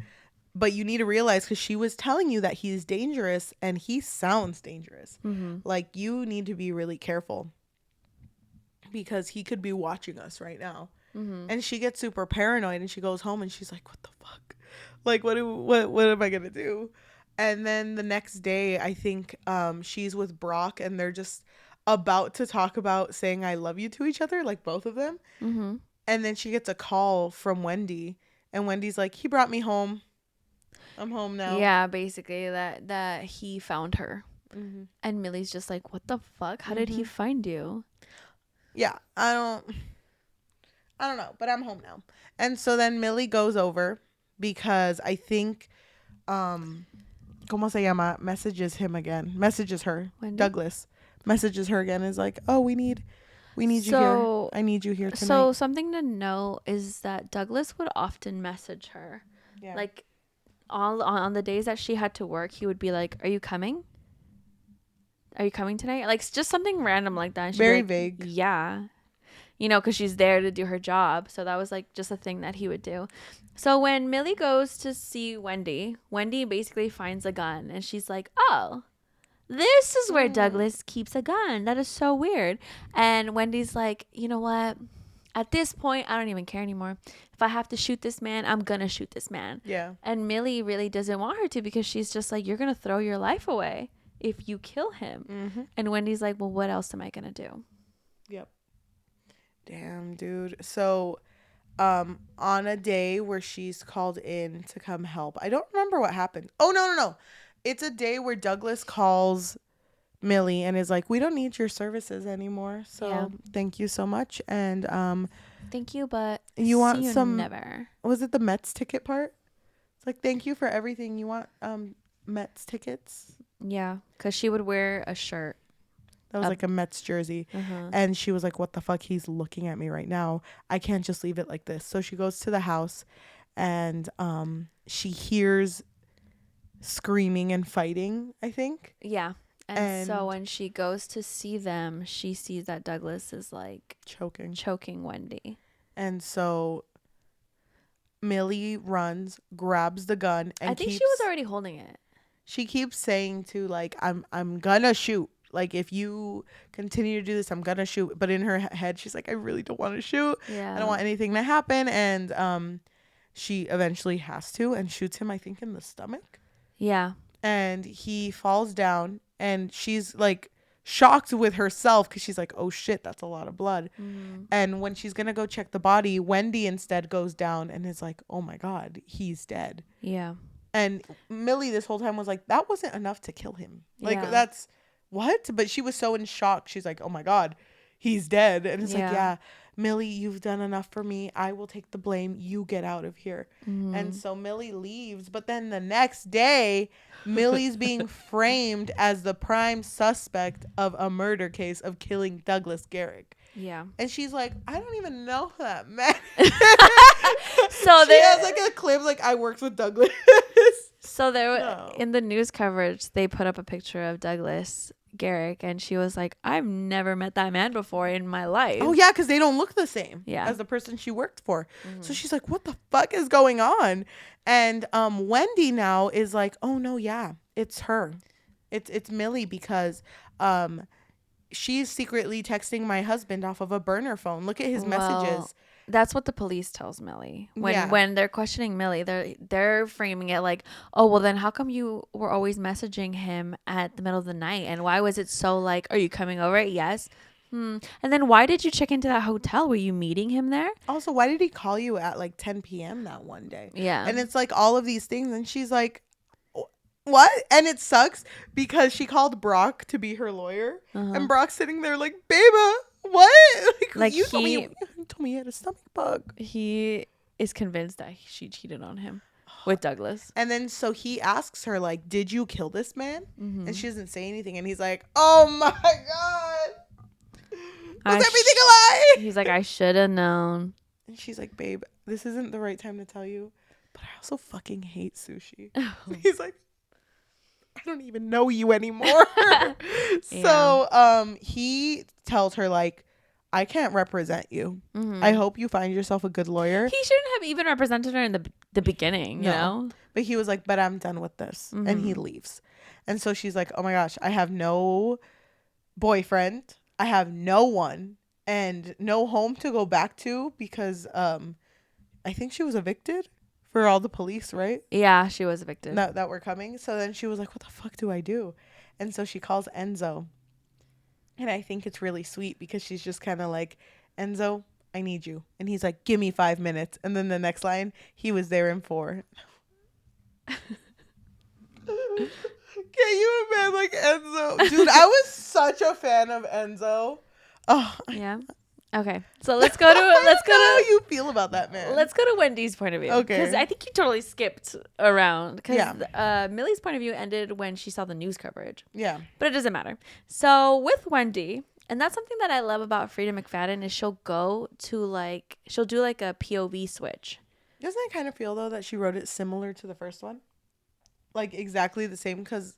Speaker 1: But you need to realize, because she was telling you that he's dangerous and he sounds dangerous. Like, you need to be really careful because he could be watching us right now. And she gets super paranoid and she goes home and she's like, what the fuck? Like, what am I going to do? And then the next day, I think she's with Brock and they're just about to talk about saying I love you to each other, like both of them. And then she gets a call from Wendy and Wendy's like, he brought me home. I'm home now.
Speaker 2: Yeah, basically that he found her. And Millie's just like, what the fuck? How did he find you?
Speaker 1: Yeah, I I don't know, but I'm home now. And so then Millie goes over because I think, ¿cómo se llama? Messages her.
Speaker 2: Wendy?
Speaker 1: Douglas messages her again. Is like, oh, we need you here. I need you here tonight.
Speaker 2: So something to know is that Douglas would often message her.
Speaker 1: Yeah.
Speaker 2: Like all on the days that she had to work, he would be like, "Are you coming? Are you coming tonight?" Like just something random like that. And she'd be
Speaker 1: Very
Speaker 2: like,
Speaker 1: vague.
Speaker 2: Yeah. Because she's there to do her job. So that was like just a thing that he would do. So when Millie goes to see Wendy basically finds a gun and she's like, "Oh, this is where Douglas keeps a gun. That is so weird." And Wendy's like, "You know what? At this point, I don't even care anymore. If I have to shoot this man, I'm going to shoot this man."
Speaker 1: Yeah.
Speaker 2: And Millie really doesn't want her to because she's just like, "You're going to throw your life away if you kill him."
Speaker 1: Mm-hmm.
Speaker 2: And Wendy's like, "Well, what else am I going to do?"
Speaker 1: Yep. Damn, dude. So, on a day where she's called in to come help, I don't remember what happened. Oh, no. It's a day where Douglas calls Millie and is like, we don't need your services anymore. So thank you so much. And,
Speaker 2: Thank you, but
Speaker 1: you want some,
Speaker 2: never.
Speaker 1: Was it the Mets ticket part? It's like, thank you for everything. You want, Mets tickets?
Speaker 2: Yeah. 'Cause she would wear a shirt.
Speaker 1: That was like a Mets jersey. And she was like, what the fuck? He's looking at me right now. I can't just leave it like this. So she goes to the house and she hears screaming and fighting, I think.
Speaker 2: Yeah. And so when she goes to see them, she sees that Douglas is like choking Wendy.
Speaker 1: And so Millie runs, grabs the gun, and I
Speaker 2: think she was already holding it.
Speaker 1: She keeps saying to like, I'm gonna shoot. Like, if you continue to do this, I'm gonna shoot. But in her head, she's like, I really don't want to shoot. Yeah. I don't want anything to happen. And she eventually has to and shoots him, I think, in the stomach.
Speaker 2: Yeah.
Speaker 1: And he falls down. And she's, like, shocked with herself because she's like, oh, shit, that's a lot of blood. Mm-hmm. And when she's going to go check the body, Wendy instead goes down and is like, oh, my God, he's dead.
Speaker 2: Yeah.
Speaker 1: And Millie this whole time was like, that wasn't enough to kill him. Like, that's... What? But she was so in shock. She's like, oh my God, he's dead. And it's like, yeah, Millie, you've done enough for me. I will take the blame. You get out of here. Mm-hmm. And so Millie leaves. But then the next day, Millie's being framed as the prime suspect of a murder case of killing Douglas Garrick.
Speaker 2: Yeah.
Speaker 1: And she's like, I don't even know that man.
Speaker 2: So
Speaker 1: she has like a clip like, I worked with Douglas.
Speaker 2: So in the news coverage, they put up a picture of Douglas Garrick, and she was like, I've never met that man before in my life.
Speaker 1: Oh, yeah, because they don't look the same as the person she worked for. Mm-hmm. So she's like, what the fuck is going on? And Wendy now is like, oh, no, yeah, it's her. It's Millie because she's secretly texting my husband off of a burner phone. Look at his messages.
Speaker 2: That's what the police tells Millie. When they're questioning Millie, they're framing it like, oh, well, then how come you were always messaging him at the middle of the night? And why was it so like, are you coming over? Yes. And then why did you check into that hotel? Were you meeting him there?
Speaker 1: Also, why did he call you at like 10 p.m. that one day?
Speaker 2: Yeah.
Speaker 1: And it's like all of these things. And she's like, what? And it sucks because she called Brock to be her lawyer. And Brock's sitting there like, babe, what? Like you told me you had a stomach bug.
Speaker 2: He is convinced that she cheated on him with Douglas.
Speaker 1: And then so he asks her like, did you kill this man? Mm-hmm. And she doesn't say anything. And he's like, oh my God, was everything a lie?
Speaker 2: He's like, I should have known.
Speaker 1: And she's like, babe, this isn't the right time to tell you, but I also fucking hate sushi. He's like, I don't even know you anymore. So he tells her like, I can't represent you. Mm-hmm. I hope you find yourself a good lawyer.
Speaker 2: He shouldn't have even represented her in the beginning, you know?
Speaker 1: But he was like, but I'm done with this. Mm-hmm. And he leaves. And so she's like, oh my gosh, I have no boyfriend. I have no one and no home to go back to because I think she was evicted for all the police, right?
Speaker 2: Yeah, she was evicted.
Speaker 1: That were coming. So then she was like, what the fuck do I do? And so she calls Enzo. And I think it's really sweet because she's just kind of like, Enzo, I need you. And he's like, give me 5 minutes. And then the next line, he was there in 4. Can you imagine like Enzo? Dude, I was such a fan of Enzo. Oh,
Speaker 2: yeah. Okay, so let's go to
Speaker 1: how you feel about that man.
Speaker 2: let's go to Wendy's point of view.
Speaker 1: Okay.
Speaker 2: Because I think you totally skipped around. Because
Speaker 1: Yeah.
Speaker 2: Millie's point of view ended when she saw the news coverage.
Speaker 1: Yeah.
Speaker 2: But it doesn't matter. So with Wendy, and that's something that I love about Freida McFadden is she'll do like a POV switch.
Speaker 1: Doesn't it kind of feel though that she wrote it similar to the first one? Like exactly the same, because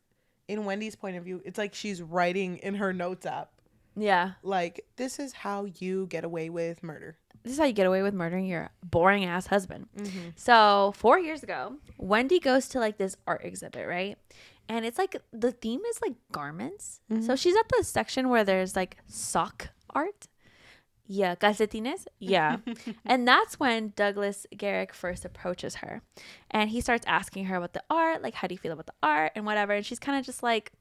Speaker 1: in Wendy's point of view, it's like she's writing in her notes app.
Speaker 2: Yeah.
Speaker 1: Like, this is how you get away with murder.
Speaker 2: This is how you get away with murdering your boring ass husband.
Speaker 1: Mm-hmm.
Speaker 2: So 4 years ago, Wendy goes to like this art exhibit, right? And it's like the theme is like garments.
Speaker 1: Mm-hmm.
Speaker 2: So she's at the section where there's like sock art. Yeah, calcetines. Yeah. And that's when Douglas Garrick first approaches her. And he starts asking her about the art, like, how do you feel about the art and whatever. And she's kind of just like,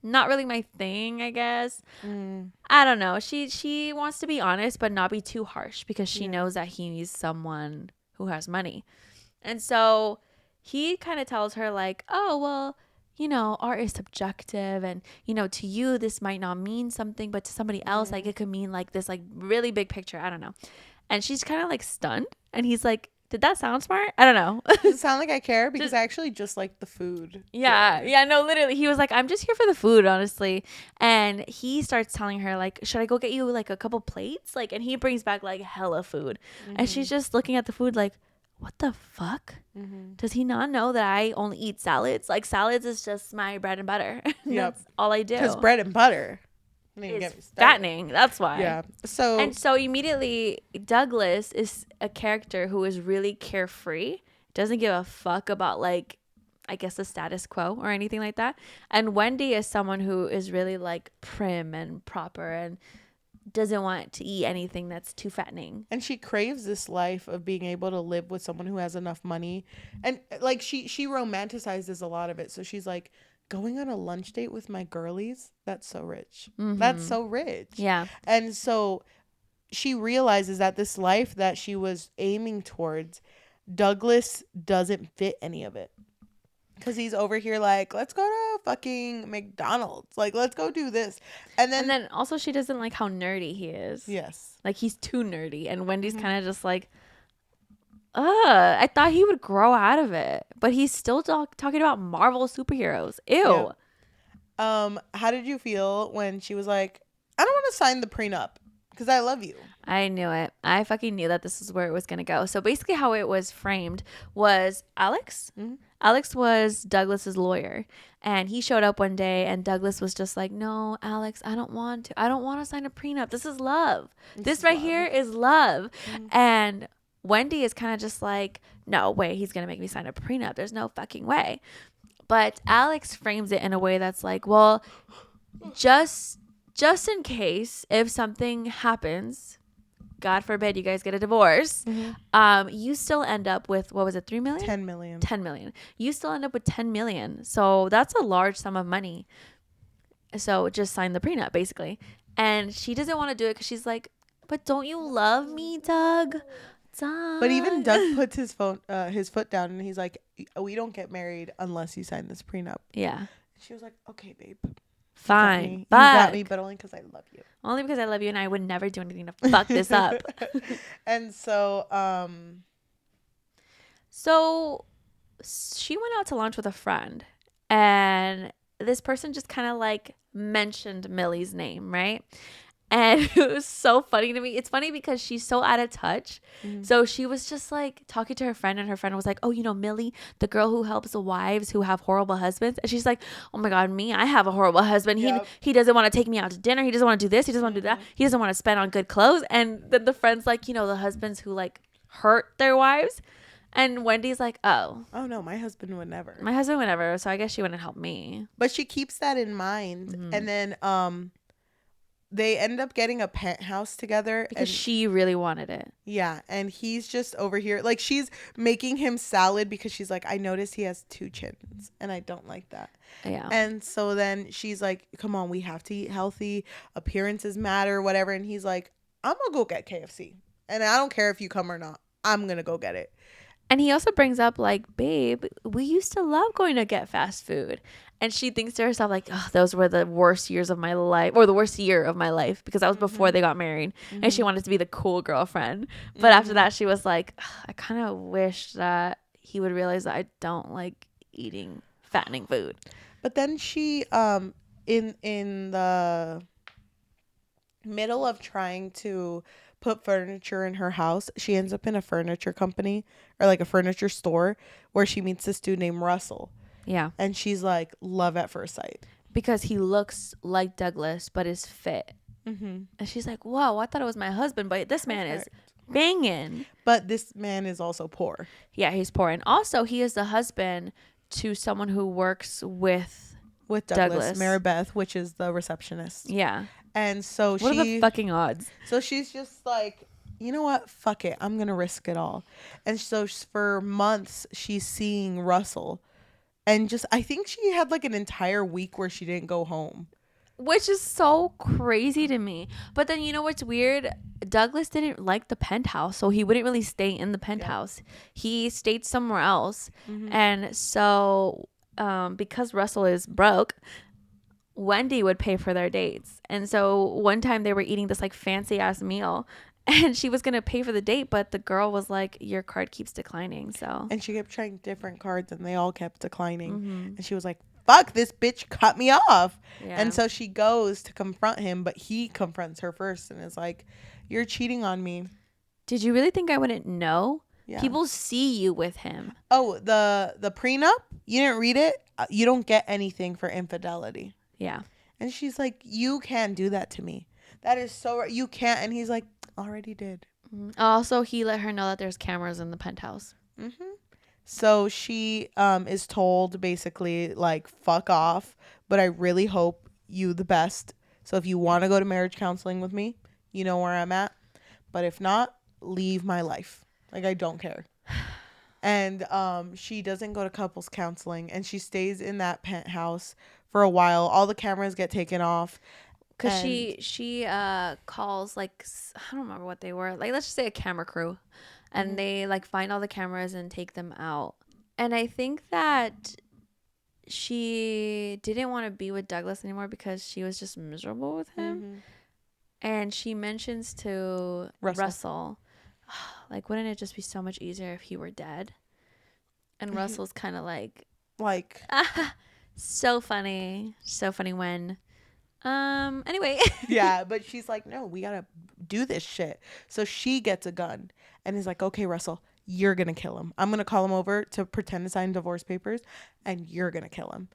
Speaker 2: not really my thing, I guess. I don't know. She wants to be honest, but not be too harsh because she knows that he needs someone who has money. And so he kind of tells her like, oh, well, you know, art is subjective and, you know, to you, this might not mean something, but to somebody else, like it could mean like this, like really big picture. I don't know. And she's kind of like stunned. And he's like, did that sound smart? I don't know.
Speaker 1: Does it sound like I care? Because I actually just like the food.
Speaker 2: Yeah. Yeah. No, literally. He was like, I'm just here for the food, honestly. And he starts telling her, like, should I go get you like a couple plates? Like, and he brings back like hella food. And she's just looking at the food like, what the fuck? Does he not know that I only eat salads? Like, salads is just my bread and butter. That's all I do.
Speaker 1: Because bread and butter
Speaker 2: is fattening. That's why.
Speaker 1: Yeah. So
Speaker 2: immediately Douglas is a character who is really carefree, doesn't give a fuck about like, I guess, the status quo or anything like that. And Wendy is someone who is really like prim and proper and doesn't want to eat anything that's too fattening.
Speaker 1: And she craves this life of being able to live with someone who has enough money. And like she romanticizes a lot of it. So she's like, going on a lunch date with my girlies, that's so rich. That's so rich.
Speaker 2: Yeah.
Speaker 1: And so she realizes that this life that she was aiming towards, Douglas doesn't fit any of it. Because he's over here like, let's go to fucking McDonald's. Like, let's go do this. And then
Speaker 2: also she doesn't like how nerdy he is.
Speaker 1: Yes.
Speaker 2: Like, he's too nerdy. And Wendy's kind of just like, I thought he would grow out of it. But he's still talking about Marvel superheroes. Ew.
Speaker 1: Yeah. How did you feel when she was like, I don't want to sign the prenup because I love you?
Speaker 2: I knew it. I fucking knew that this is where it was going to go. So basically how it was framed was Alex. Alex was Douglas's lawyer. And he showed up one day and Douglas was just like, no, Alex, I don't want to sign a prenup. This is love. This right here is love. And Wendy is kind of just like, no way, he's going to make me sign a prenup. There's no fucking way. But Alex frames it in a way that's like, well, just in case if something happens, God forbid you guys get a divorce, you still end up with, what was it, 3 million?
Speaker 1: 10 million.
Speaker 2: 10 million. You still end up with 10 million. So that's a large sum of money. So just sign the prenup, basically. And she doesn't want to do it because she's like, but don't you love me, Doug?
Speaker 1: But even Doug puts his foot down and he's like, we don't get married unless you sign this prenup.
Speaker 2: Yeah.
Speaker 1: She was like, okay, babe.
Speaker 2: Fine.
Speaker 1: You got me, but only because I love you.
Speaker 2: Only because I love you and I would never do anything to fuck this up.
Speaker 1: And so,
Speaker 2: So she went out to lunch with a friend and this person just kind of like mentioned Millie's name, right? And it was so funny to me. It's funny because she's so out of touch. So she was just like talking to her friend and her friend was like, oh, you know, Millie, the girl who helps the wives who have horrible husbands. And she's like, oh my God, me, I have a horrible husband. He doesn't want to take me out to dinner. He doesn't want to do this. He doesn't want to do that. He doesn't want to spend on good clothes. And then the friend's like, you know, the husbands who like hurt their wives. And Wendy's like, oh
Speaker 1: no, my husband would never.
Speaker 2: My husband would never. So I guess she wouldn't help me.
Speaker 1: But she keeps that in mind. And then, they end up getting a penthouse together
Speaker 2: because she really wanted it.
Speaker 1: Yeah, and he's just over here like she's making him salad because she's like, I noticed he has 2 chins and I don't like that.
Speaker 2: Yeah.
Speaker 1: And so then she's like, come on, we have to eat healthy, appearances matter, whatever. And he's like, I'm gonna go get KFC and I don't care if you come or not, I'm gonna go get it.
Speaker 2: And he also brings up like, babe, we used to love going to get fast food. And she thinks to herself, like, oh, those were the worst years of my life, or the worst year of my life, because that was before they got married. And she wanted to be the cool girlfriend. But after that, she was like, I kind of wish that he would realize that I don't like eating fattening food.
Speaker 1: But then she, in the middle of trying to put furniture in her house, she ends up in a furniture company, or like a furniture store, where she meets this dude named Russell.
Speaker 2: Yeah.
Speaker 1: And she's like, love at first sight.
Speaker 2: Because he looks like Douglas, but is fit. And she's like, whoa, I thought it was my husband, but this man is banging.
Speaker 1: But this man is also poor.
Speaker 2: Yeah, he's poor. And also, he is the husband to someone who works with
Speaker 1: Douglas. Maribeth, which is the receptionist.
Speaker 2: Yeah.
Speaker 1: And so
Speaker 2: what are the fucking odds?
Speaker 1: So she's just like, you know what? Fuck it. I'm going to risk it all. And so for months, she's seeing Russell. And just, I think she had like an entire week where she didn't go home.
Speaker 2: Which is so crazy to me. But then, you know what's weird? Douglas didn't like the penthouse, so he wouldn't really stay in the penthouse. Yeah. He stayed somewhere else. And so, because Russell is broke, Wendy would pay for their dates. And so one time they were eating this like fancy ass meal, and she was going to pay for the date, but the girl was like, your card keeps declining. So,
Speaker 1: and she kept trying different cards and they all kept declining. And she was like, fuck, this bitch cut me off. Yeah. And so she goes to confront him, but he confronts her first and is like, you're cheating on me.
Speaker 2: Did you really think I wouldn't know? Yeah. People see you with him.
Speaker 1: Oh, the prenup? You didn't read it? You don't get anything for infidelity.
Speaker 2: Yeah.
Speaker 1: And she's like, you can't do that to me. That is so, you can't. And he's like, already did.
Speaker 2: Also, he let her know that there's cameras in the penthouse.
Speaker 1: So she is told basically like, fuck off, but I really hope you the best. So if you want to go to marriage counseling with me, you know where I'm at. But if not, leave my life. Like, I don't care. And she doesn't go to couples counseling, and she stays in that penthouse for a while. All the cameras get taken off.
Speaker 2: Because she calls, like, I don't remember what they were. Like, let's just say a camera crew. And they, like, find all the cameras and take them out. And I think that she didn't want to be with Douglas anymore because she was just miserable with him. And she mentions to Russell, like, wouldn't it just be so much easier if he were dead? And Russell's kind of like, so funny. So funny when... Anyway.
Speaker 1: Yeah, but she's like, no, we gotta do this shit. So she gets a gun and is like, okay, Russell, you're gonna kill him. I'm gonna call him over to pretend to sign divorce papers, and you're gonna kill him.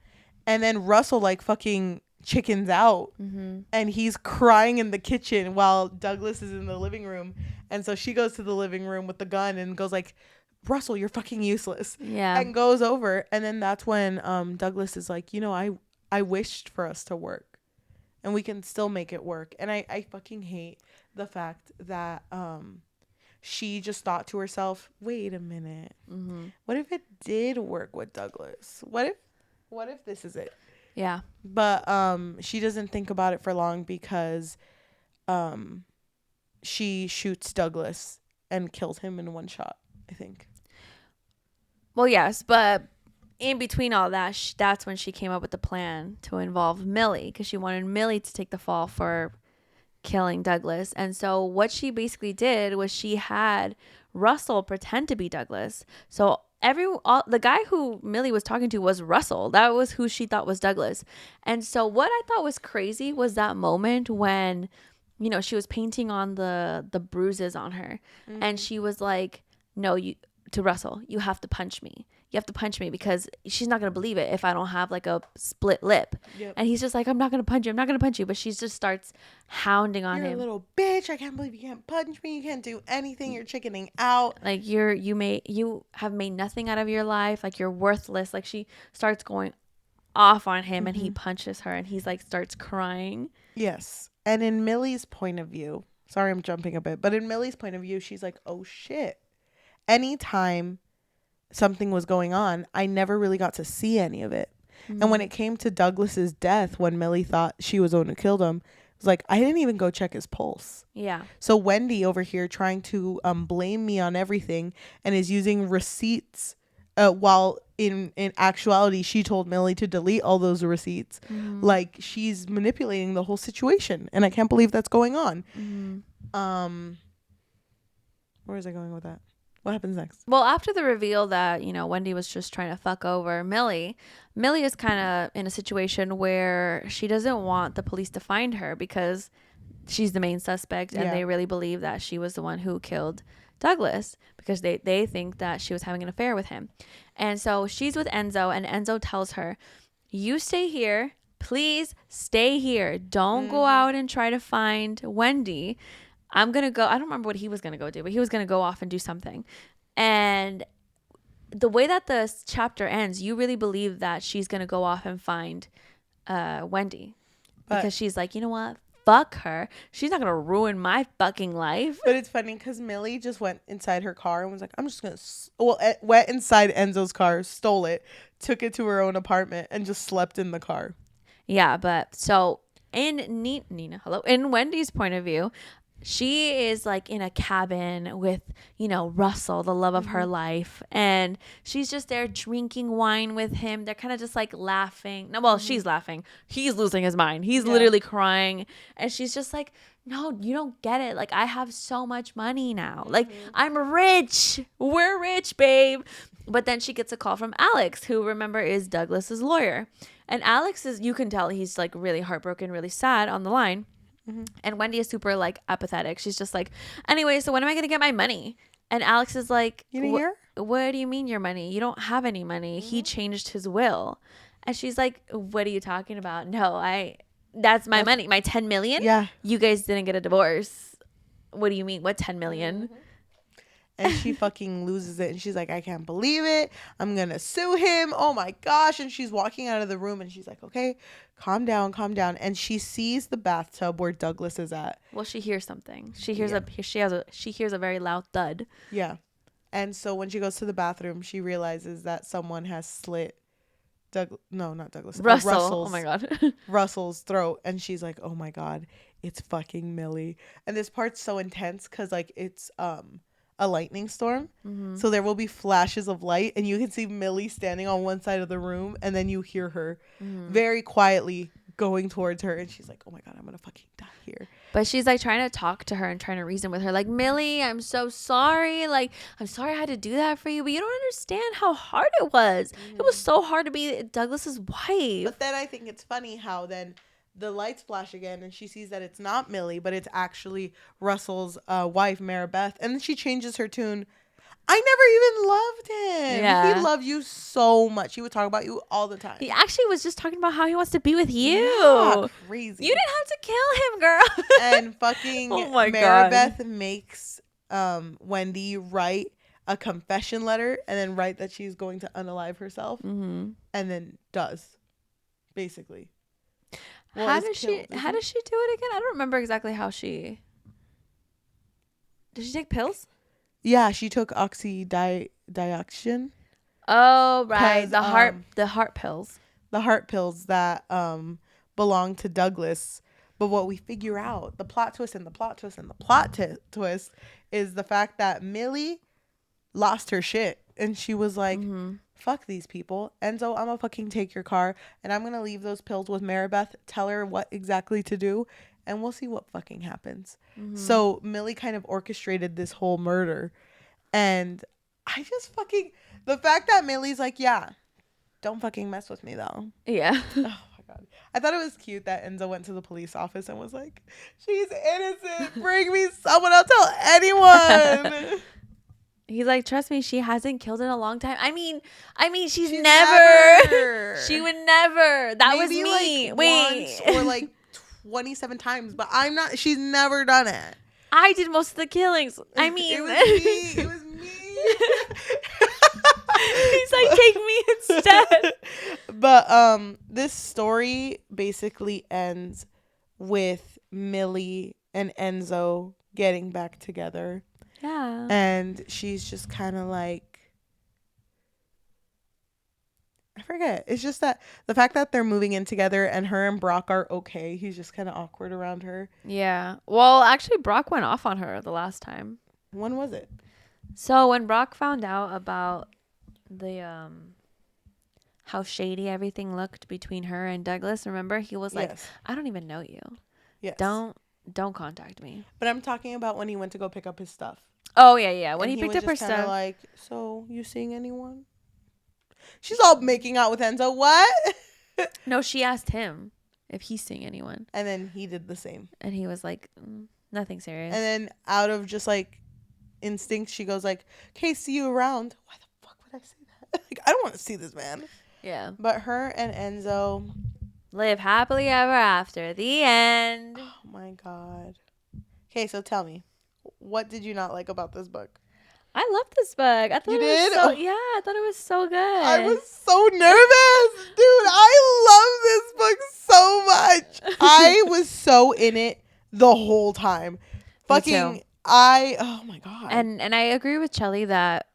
Speaker 1: And then Russell like fucking chickens out, and he's crying in the kitchen while Douglas is in the living room. And so she goes to the living room with the gun and goes like, Russell, you're fucking useless.
Speaker 2: Yeah.
Speaker 1: And goes over, and then that's when Douglas is like, you know, I wished for us to work. And we can still make it work. And I fucking hate the fact that she just thought to herself, wait a minute. What if it did work with Douglas? What if this is it?
Speaker 2: Yeah.
Speaker 1: But she doesn't think about it for long because she shoots Douglas and kills him in one shot, I think.
Speaker 2: Well, yes, but in between all that, that's when she came up with the plan to involve Millie, because she wanted Millie to take the fall for killing Douglas. And so what she basically did was she had Russell pretend to be Douglas. So the guy who Millie was talking to was Russell. That was who she thought was Douglas. And so what I thought was crazy was that moment when, you know, she was painting on the bruises on her, and she was like, no, to Russell, you have to punch me. You have to punch me, because she's not going to believe it if I don't have like a split lip. Yep. And he's just like, I'm not going to punch you. I'm not going to punch you. But she just starts hounding on him.
Speaker 1: You're a little bitch. I can't believe you can't punch me. You can't do anything. You're chickening out.
Speaker 2: Like you have made nothing out of your life. Like, you're worthless. Like, she starts going off on him, and he punches her, and he's like starts crying.
Speaker 1: Yes. And in Millie's point of view, sorry, I'm jumping a bit, but in Millie's point of view, she's like, oh shit. Anytime something was going on, I never really got to see any of it. And when it came to Douglas's death, when Millie thought she was the one who killed him, it was like, I didn't even go check his pulse.
Speaker 2: Yeah.
Speaker 1: So Wendy over here trying to blame me on everything and is using receipts while in actuality, she told Millie to delete all those receipts. Like, she's manipulating the whole situation, and I can't believe that's going on. Where is I going with that? What happens next?
Speaker 2: Well, after the reveal that, Wendy was just trying to fuck over Millie is kind of in a situation where she doesn't want the police to find her because she's the main suspect, and they really believe that she was the one who killed Douglas because they think that she was having an affair with him. And so she's with Enzo, and Enzo tells her, you stay here. Please stay here. Don't go out and try to find Wendy. I'm going to go. I don't remember what he was going to go do, but he was going to go off and do something. And the way that the chapter ends, you really believe that she's going to go off and find Wendy. Because she's like, you know what? Fuck her. She's not going to ruin my fucking life.
Speaker 1: But it's funny because Millie just went inside her car and was like, I'm just going to... went inside Enzo's car, stole it, took it to her own apartment, and just slept in the car.
Speaker 2: Yeah, but so in in Wendy's point of view, she is like in a cabin with, Russell, the love of her life. And she's just there drinking wine with him. They're kind of just like laughing. No, well, she's laughing. He's losing his mind. He's literally crying. And she's just like, no, you don't get it. Like, I have so much money now. Like, I'm rich. We're rich, babe. But then she gets a call from Alex, who, remember, is Douglas's lawyer. And Alex you can tell he's like really heartbroken, really sad on the line. And Wendy is super like apathetic. She's just like, anyway, so when am I going to get my money? And Alex is like,
Speaker 1: you didn't hear?
Speaker 2: What do you mean your money? You don't have any money. He changed his will. And she's like, what are you talking about? No, that's my money. My 10 million?
Speaker 1: Yeah.
Speaker 2: You guys didn't get a divorce. What do you mean? What 10 million?
Speaker 1: And she fucking loses it. And she's like, I can't believe it. I'm going to sue him. Oh my gosh. And she's walking out of the room and she's like, okay, calm down, calm down. And she sees the bathtub where Douglas is at.
Speaker 2: Well, she hears something. She hears she hears a very loud thud.
Speaker 1: Yeah. And so when she goes to the bathroom, she realizes that someone has slit
Speaker 2: Russell. Oh my God.
Speaker 1: Russell's throat. And she's like, oh my God, it's fucking Millie. And this part's so intense because like it's a lightning storm. So there will be flashes of light and you can see Millie standing on one side of the room and then you hear her very quietly going towards her and she's like, oh my God, I'm gonna fucking die here.
Speaker 2: But she's like trying to talk to her and trying to reason with her, like, Millie, I'm so sorry, like, I'm sorry I had to do that for you, but you don't understand how hard it was. It was so hard to be Douglas's wife.
Speaker 1: But then I think it's funny how then the lights flash again and she sees that it's not Millie, but it's actually Russell's wife, Maribeth. And then she changes her tune. I never even loved him.
Speaker 2: Yeah.
Speaker 1: He loved you so much. He would talk about you all the time.
Speaker 2: He actually was just talking about how he wants to be with you.
Speaker 1: Yeah, crazy.
Speaker 2: You didn't have to kill him, girl.
Speaker 1: And fucking
Speaker 2: Oh my
Speaker 1: Maribeth
Speaker 2: God.
Speaker 1: makes Wendy write a confession letter and then write that she's going to unalive herself. And then does, basically. Well,
Speaker 2: How does she do it again? I don't remember exactly how she... Did she take pills?
Speaker 1: Yeah, she took oxydioxin.
Speaker 2: Oh, right.
Speaker 1: 'Cause,
Speaker 2: The heart pills.
Speaker 1: The heart pills that belong to Douglas. But what we figure out, the plot twist and the plot twist and the plot twist is the fact that Millie lost her shit. And she was like, fuck these people. Enzo, I'm gonna fucking take your car and I'm gonna leave those pills with Maribeth. Tell her what exactly to do and we'll see what fucking happens. So Millie kind of orchestrated this whole murder. And I just fucking... The fact that Millie's like, yeah, don't fucking mess with me though.
Speaker 2: Yeah.
Speaker 1: Oh my God. I thought it was cute that Enzo went to the police office and was like, she's innocent. Bring me someone. I'll tell anyone.
Speaker 2: He's like, trust me, she hasn't killed in a long time. I mean, she's never. She would never. That
Speaker 1: Maybe
Speaker 2: was me.
Speaker 1: like
Speaker 2: Wait.
Speaker 1: once or like 27 times, but I'm not. She's never done it.
Speaker 2: I did most of the killings. I mean,
Speaker 1: it was me. It was me.
Speaker 2: He's like, take me instead.
Speaker 1: But this story basically ends with Millie and Enzo getting back together.
Speaker 2: Yeah.
Speaker 1: And she's just kind of like, I forget. It's just that the fact that they're moving in together and her and Brock are okay. He's just kind of awkward around her.
Speaker 2: Yeah. Well, actually, Brock went off on her the last time.
Speaker 1: When was it?
Speaker 2: So when Brock found out about the how shady everything looked between her and Douglas. Remember, he was like,
Speaker 1: Yes.
Speaker 2: I don't even know you.
Speaker 1: Yes.
Speaker 2: Don't contact me.
Speaker 1: But I'm talking about when he went to go pick up his stuff.
Speaker 2: Oh, yeah. When
Speaker 1: and
Speaker 2: he picked up her stuff.
Speaker 1: Like, so you seeing anyone? She's all making out with Enzo. What?
Speaker 2: No, she asked him if he's seeing anyone.
Speaker 1: And then he did the same.
Speaker 2: And he was like, nothing serious.
Speaker 1: And then out of just like instinct, she goes like, okay, see you around. Why the fuck would I say that? Like, I don't want to see this man.
Speaker 2: Yeah.
Speaker 1: But her and Enzo
Speaker 2: live happily ever after. The end.
Speaker 1: Oh my God. Okay, so tell me, what did you not like about this book?
Speaker 2: I loved this book. I thought
Speaker 1: You
Speaker 2: it
Speaker 1: did?
Speaker 2: was so, yeah, I thought it was so good.
Speaker 1: I was so nervous. Dude, I love this book so much. I was so in it the whole time. Fucking, oh my God.
Speaker 2: And I agree with Cheli that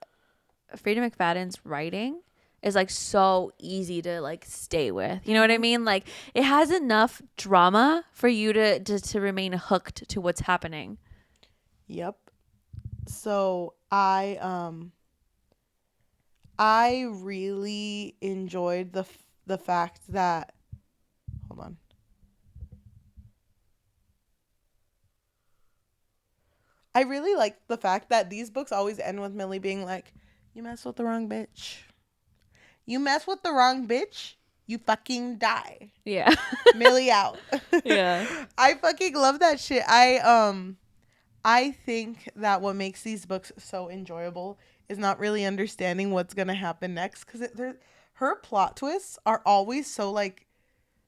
Speaker 2: Freida McFadden's writing is like so easy to like stay with. You know what I mean? Like it has enough drama for you to remain hooked to what's happening.
Speaker 1: Yep. So I really enjoyed the fact that, hold on. I really like the fact that these books always end with Millie being like, you mess with the wrong bitch. You mess with the wrong bitch, you fucking die.
Speaker 2: Yeah.
Speaker 1: Millie out.
Speaker 2: Yeah.
Speaker 1: I fucking love that shit. I think that what makes these books so enjoyable is not really understanding what's going to happen next, because her plot twists are always so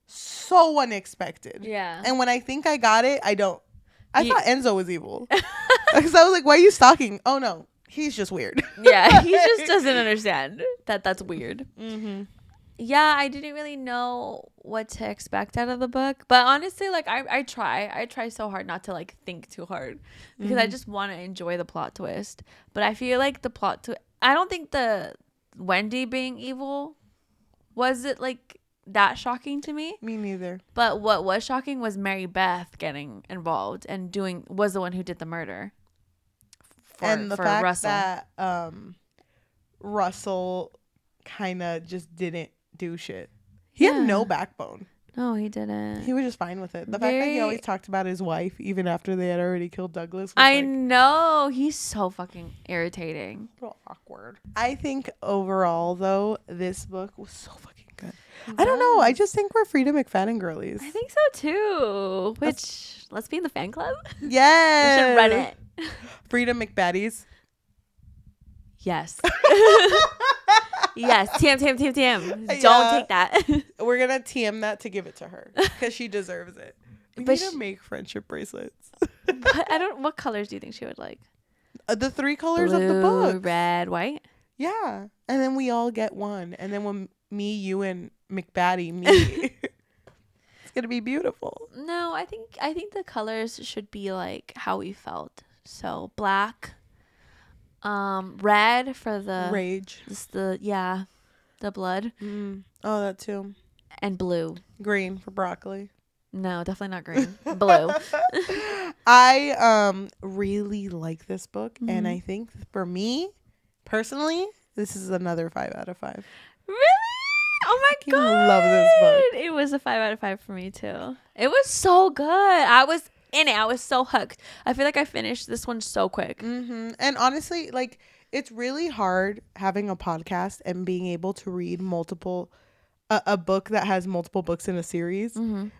Speaker 1: so unexpected.
Speaker 2: Yeah.
Speaker 1: And when I think I got it, I don't. I thought Enzo was evil. Because I was like, why are you stalking? Oh, no. He's just weird.
Speaker 2: Yeah. He just doesn't understand that's weird.
Speaker 1: Mm-hmm.
Speaker 2: Yeah, I didn't really know what to expect out of the book. But honestly, like, I try so hard not to, like, think too hard. Because I just want to enjoy the plot twist. But I feel like the plot twist... I don't think the Wendy being evil was it, like, that shocking to me.
Speaker 1: Me neither.
Speaker 2: But what was shocking was Mary Beth getting involved and was the one who did the murder.
Speaker 1: And the fact that Russell kind of just didn't do shit. He had no backbone.
Speaker 2: No, he didn't.
Speaker 1: He was just fine with it. The fact that he always talked about his wife even after they had already killed Douglas was
Speaker 2: I know. He's so fucking irritating.
Speaker 1: A little awkward. I think overall, though, this book was so fucking good. I don't know. I just think we're Freida McFadden girlies.
Speaker 2: I think so, too. Which, let's be in the fan club.
Speaker 1: Yeah.
Speaker 2: We should run it.
Speaker 1: Freida McBaddies.
Speaker 2: Yes. Yes. TM. Don't take that.
Speaker 1: We're going to TM that to give it to her because she deserves it. We need to make friendship bracelets.
Speaker 2: But what colors do you think she would like?
Speaker 1: The 3 colors
Speaker 2: Blue,
Speaker 1: of the book.
Speaker 2: red, white?
Speaker 1: Yeah. And then we all get one. And then when me, you, and McBaddie meet, it's going to be beautiful.
Speaker 2: No, I think the colors should be like how we felt. So black, red for the
Speaker 1: rage,
Speaker 2: the blood.
Speaker 1: Oh, that too.
Speaker 2: And blue,
Speaker 1: green for broccoli.
Speaker 2: No, definitely not green. Blue.
Speaker 1: I really like this book, and I think for me personally, this is another 5 out of 5.
Speaker 2: Really? Oh my god!
Speaker 1: I love this book.
Speaker 2: It was a 5 out of 5 for me too. It was so good. I was in it. I was so hooked. I feel like I finished this one so quick.
Speaker 1: And honestly, like, it's really hard having a podcast and being able to read a book that has multiple books in a series,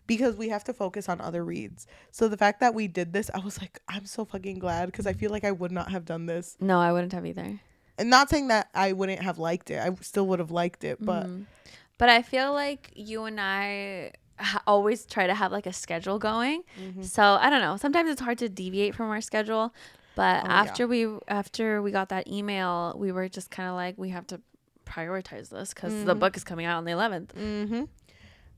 Speaker 1: because we have to focus on other reads. So the fact that we did this, I was like, I'm so fucking glad, because I feel like I would not have done this.
Speaker 2: No, I wouldn't have either.
Speaker 1: And not saying that I wouldn't have liked it. I still would have liked it, but
Speaker 2: I feel like you and I always try to have like a schedule going. So I don't know. Sometimes it's hard to deviate from our schedule. But after we got that email, we were just kind of like, we have to prioritize this because the book is coming out on the 11th.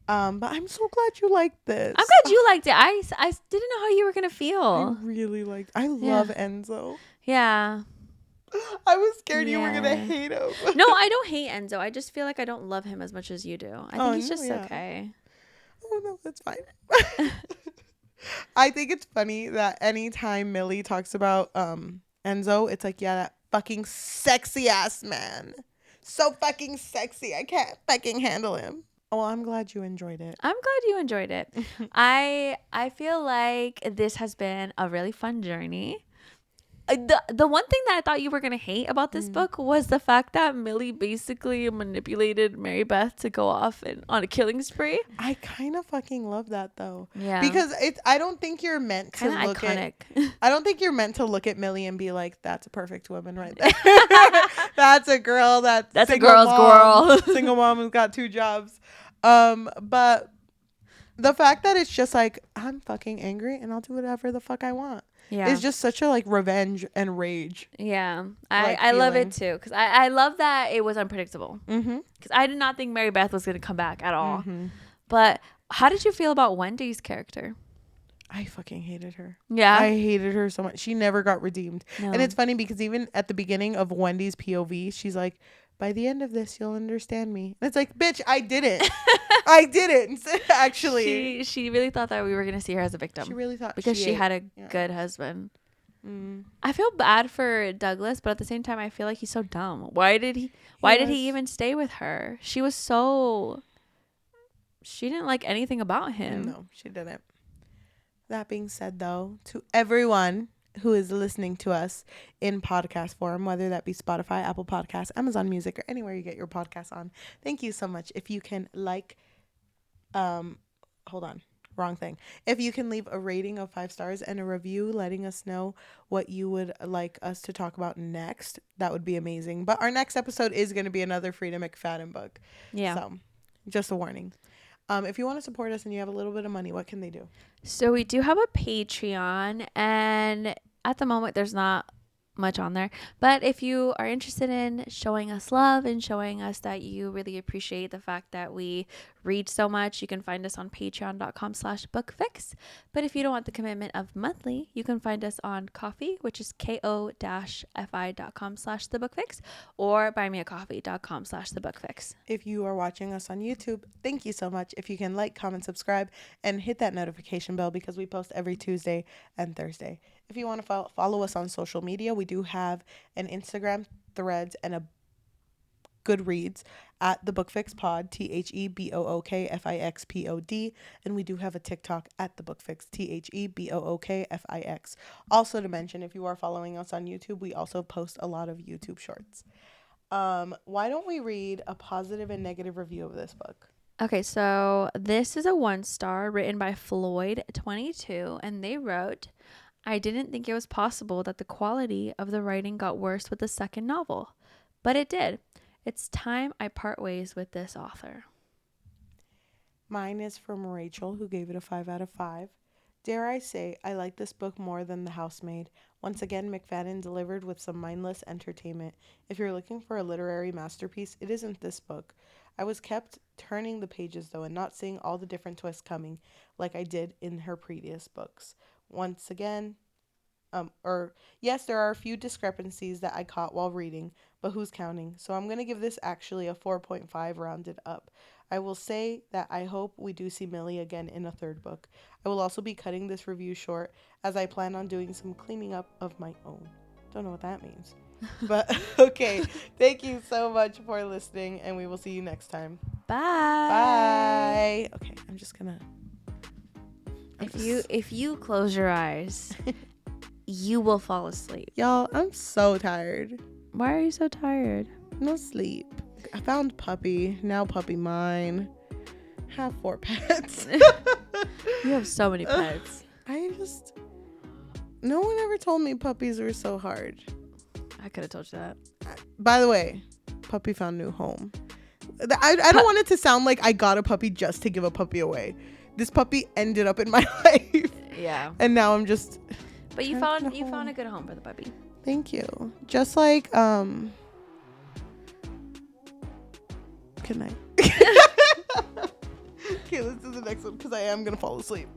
Speaker 1: But I'm so glad you liked this.
Speaker 2: I'm glad you liked it. I didn't know how you were gonna feel.
Speaker 1: I really liked. I love Enzo.
Speaker 2: Yeah.
Speaker 1: I was scared you were gonna hate him.
Speaker 2: No, I don't hate Enzo. I just feel like I don't love him as much as you do. I think he's just okay.
Speaker 1: Oh no, that's fine. I think it's funny that anytime Millie talks about Enzo, it's like, yeah, that fucking sexy ass man. so fucking sexy. I can't fucking handle him. Oh, well, I'm glad you enjoyed it.
Speaker 2: I'm glad you enjoyed it. I feel like this has been a really fun journey. The one thing that I thought you were gonna hate about this book was the fact that Millie basically manipulated Mary Beth to go off on a killing spree.
Speaker 1: I kind of fucking love that though.
Speaker 2: Yeah,
Speaker 1: because I don't think you're meant to look
Speaker 2: iconic.
Speaker 1: I don't think you're meant to look at Millie and be like, that's a perfect woman right there. That's a girl. That's
Speaker 2: a girl's girl.
Speaker 1: Single mom who's got 2 jobs. But the fact that it's just like, I'm fucking angry and I'll do whatever the fuck I want. Yeah. It's just such a like revenge and rage.
Speaker 2: Yeah. I love it too. Because I love that it was unpredictable. Because I did not think Mary Beth was going to come back at all. But how did you feel about Wendy's character?
Speaker 1: I fucking hated her.
Speaker 2: Yeah.
Speaker 1: I hated her so much. She never got redeemed. No. And it's funny because even at the beginning of Wendy's POV, she's like, by the end of this, you'll understand me. And it's like, bitch, I didn't. I didn't, actually.
Speaker 2: She really thought that we were going to see her as a victim.
Speaker 1: She really thought.
Speaker 2: Because she had a good husband. I feel bad for Douglas, but at the same time, I feel like he's so dumb. Why did he even stay with her? She didn't like anything about him.
Speaker 1: No, she didn't. That being said, though, to everyone who is listening to us in podcast form, whether that be Spotify, Apple Podcasts, Amazon Music, or anywhere you get your podcasts on, thank you so much. If you can if you can leave a rating of 5 stars and a review letting us know what you would like us to talk about next, that would be amazing. But our next episode is going to be another Freida McFadden book. Yeah. So just a warning. If you want to support us and you have a little bit of money, what can they do?
Speaker 2: So we do have a Patreon, and at the moment there's not much on there, but if you are interested in showing us love and showing us that you really appreciate the fact that we read so much, you can find us on patreon.com/bookfix. But if you don't want the commitment of monthly, you can find us on Ko-fi, which is ko-fi.com/thebookfix, or buymeacoffee.com/thebookfix.
Speaker 1: If you are watching us on YouTube, thank you so much. If you can like, comment, subscribe, and hit that notification bell, because we post every Tuesday and Thursday. If you want to follow us on social media, we do have an Instagram, Threads, and a Goodreads at the Bookfix Pod, THEBOOKFIXPOD, and we do have a TikTok at the Bookfix, THEBOOKFIX. Also to mention, if you are following us on YouTube, we also post a lot of YouTube shorts. Why don't we read a positive and negative review of this book?
Speaker 2: Okay, so this is a 1-star written by Floyd22, and they wrote, I didn't think it was possible that the quality of the writing got worse with the second novel, but it did. It's time I part ways with this author.
Speaker 1: Mine is from Rachel, who gave it a 5 out of 5. Dare I say, I like this book more than The Housemaid. Once again, McFadden delivered with some mindless entertainment. If you're looking for a literary masterpiece, it isn't this book. I was kept turning the pages, though, and not seeing all the different twists coming, like I did in her previous books. Once again, yes, there are a few discrepancies that I caught while reading, but who's counting? So I'm going to give this actually a 4.5 rounded up. I will say that I hope we do see Millie again in a 3rd book. I will also be cutting this review short, as I plan on doing some cleaning up of my own. Don't know what that means. But okay, thank you so much for listening, and we will see you next time.
Speaker 2: Bye.
Speaker 1: Bye. Okay, I'm just gonna...
Speaker 2: If you close your eyes, you will fall asleep.
Speaker 1: Y'all, I'm so tired.
Speaker 2: Why are you so tired?
Speaker 1: No sleep. I found puppy. Now puppy mine. Have 4 pets.
Speaker 2: You have so many pets.
Speaker 1: No one ever told me puppies were so hard.
Speaker 2: I could have told you that.
Speaker 1: By the way, puppy found new home. I don't want it to sound like I got a puppy just to give a puppy away. This puppy ended up in my life.
Speaker 2: Yeah.
Speaker 1: And now I'm just...
Speaker 2: But you found a good home for the puppy.
Speaker 1: Thank you. Just like, good night. Okay, let's do the next one, because I am going to fall asleep.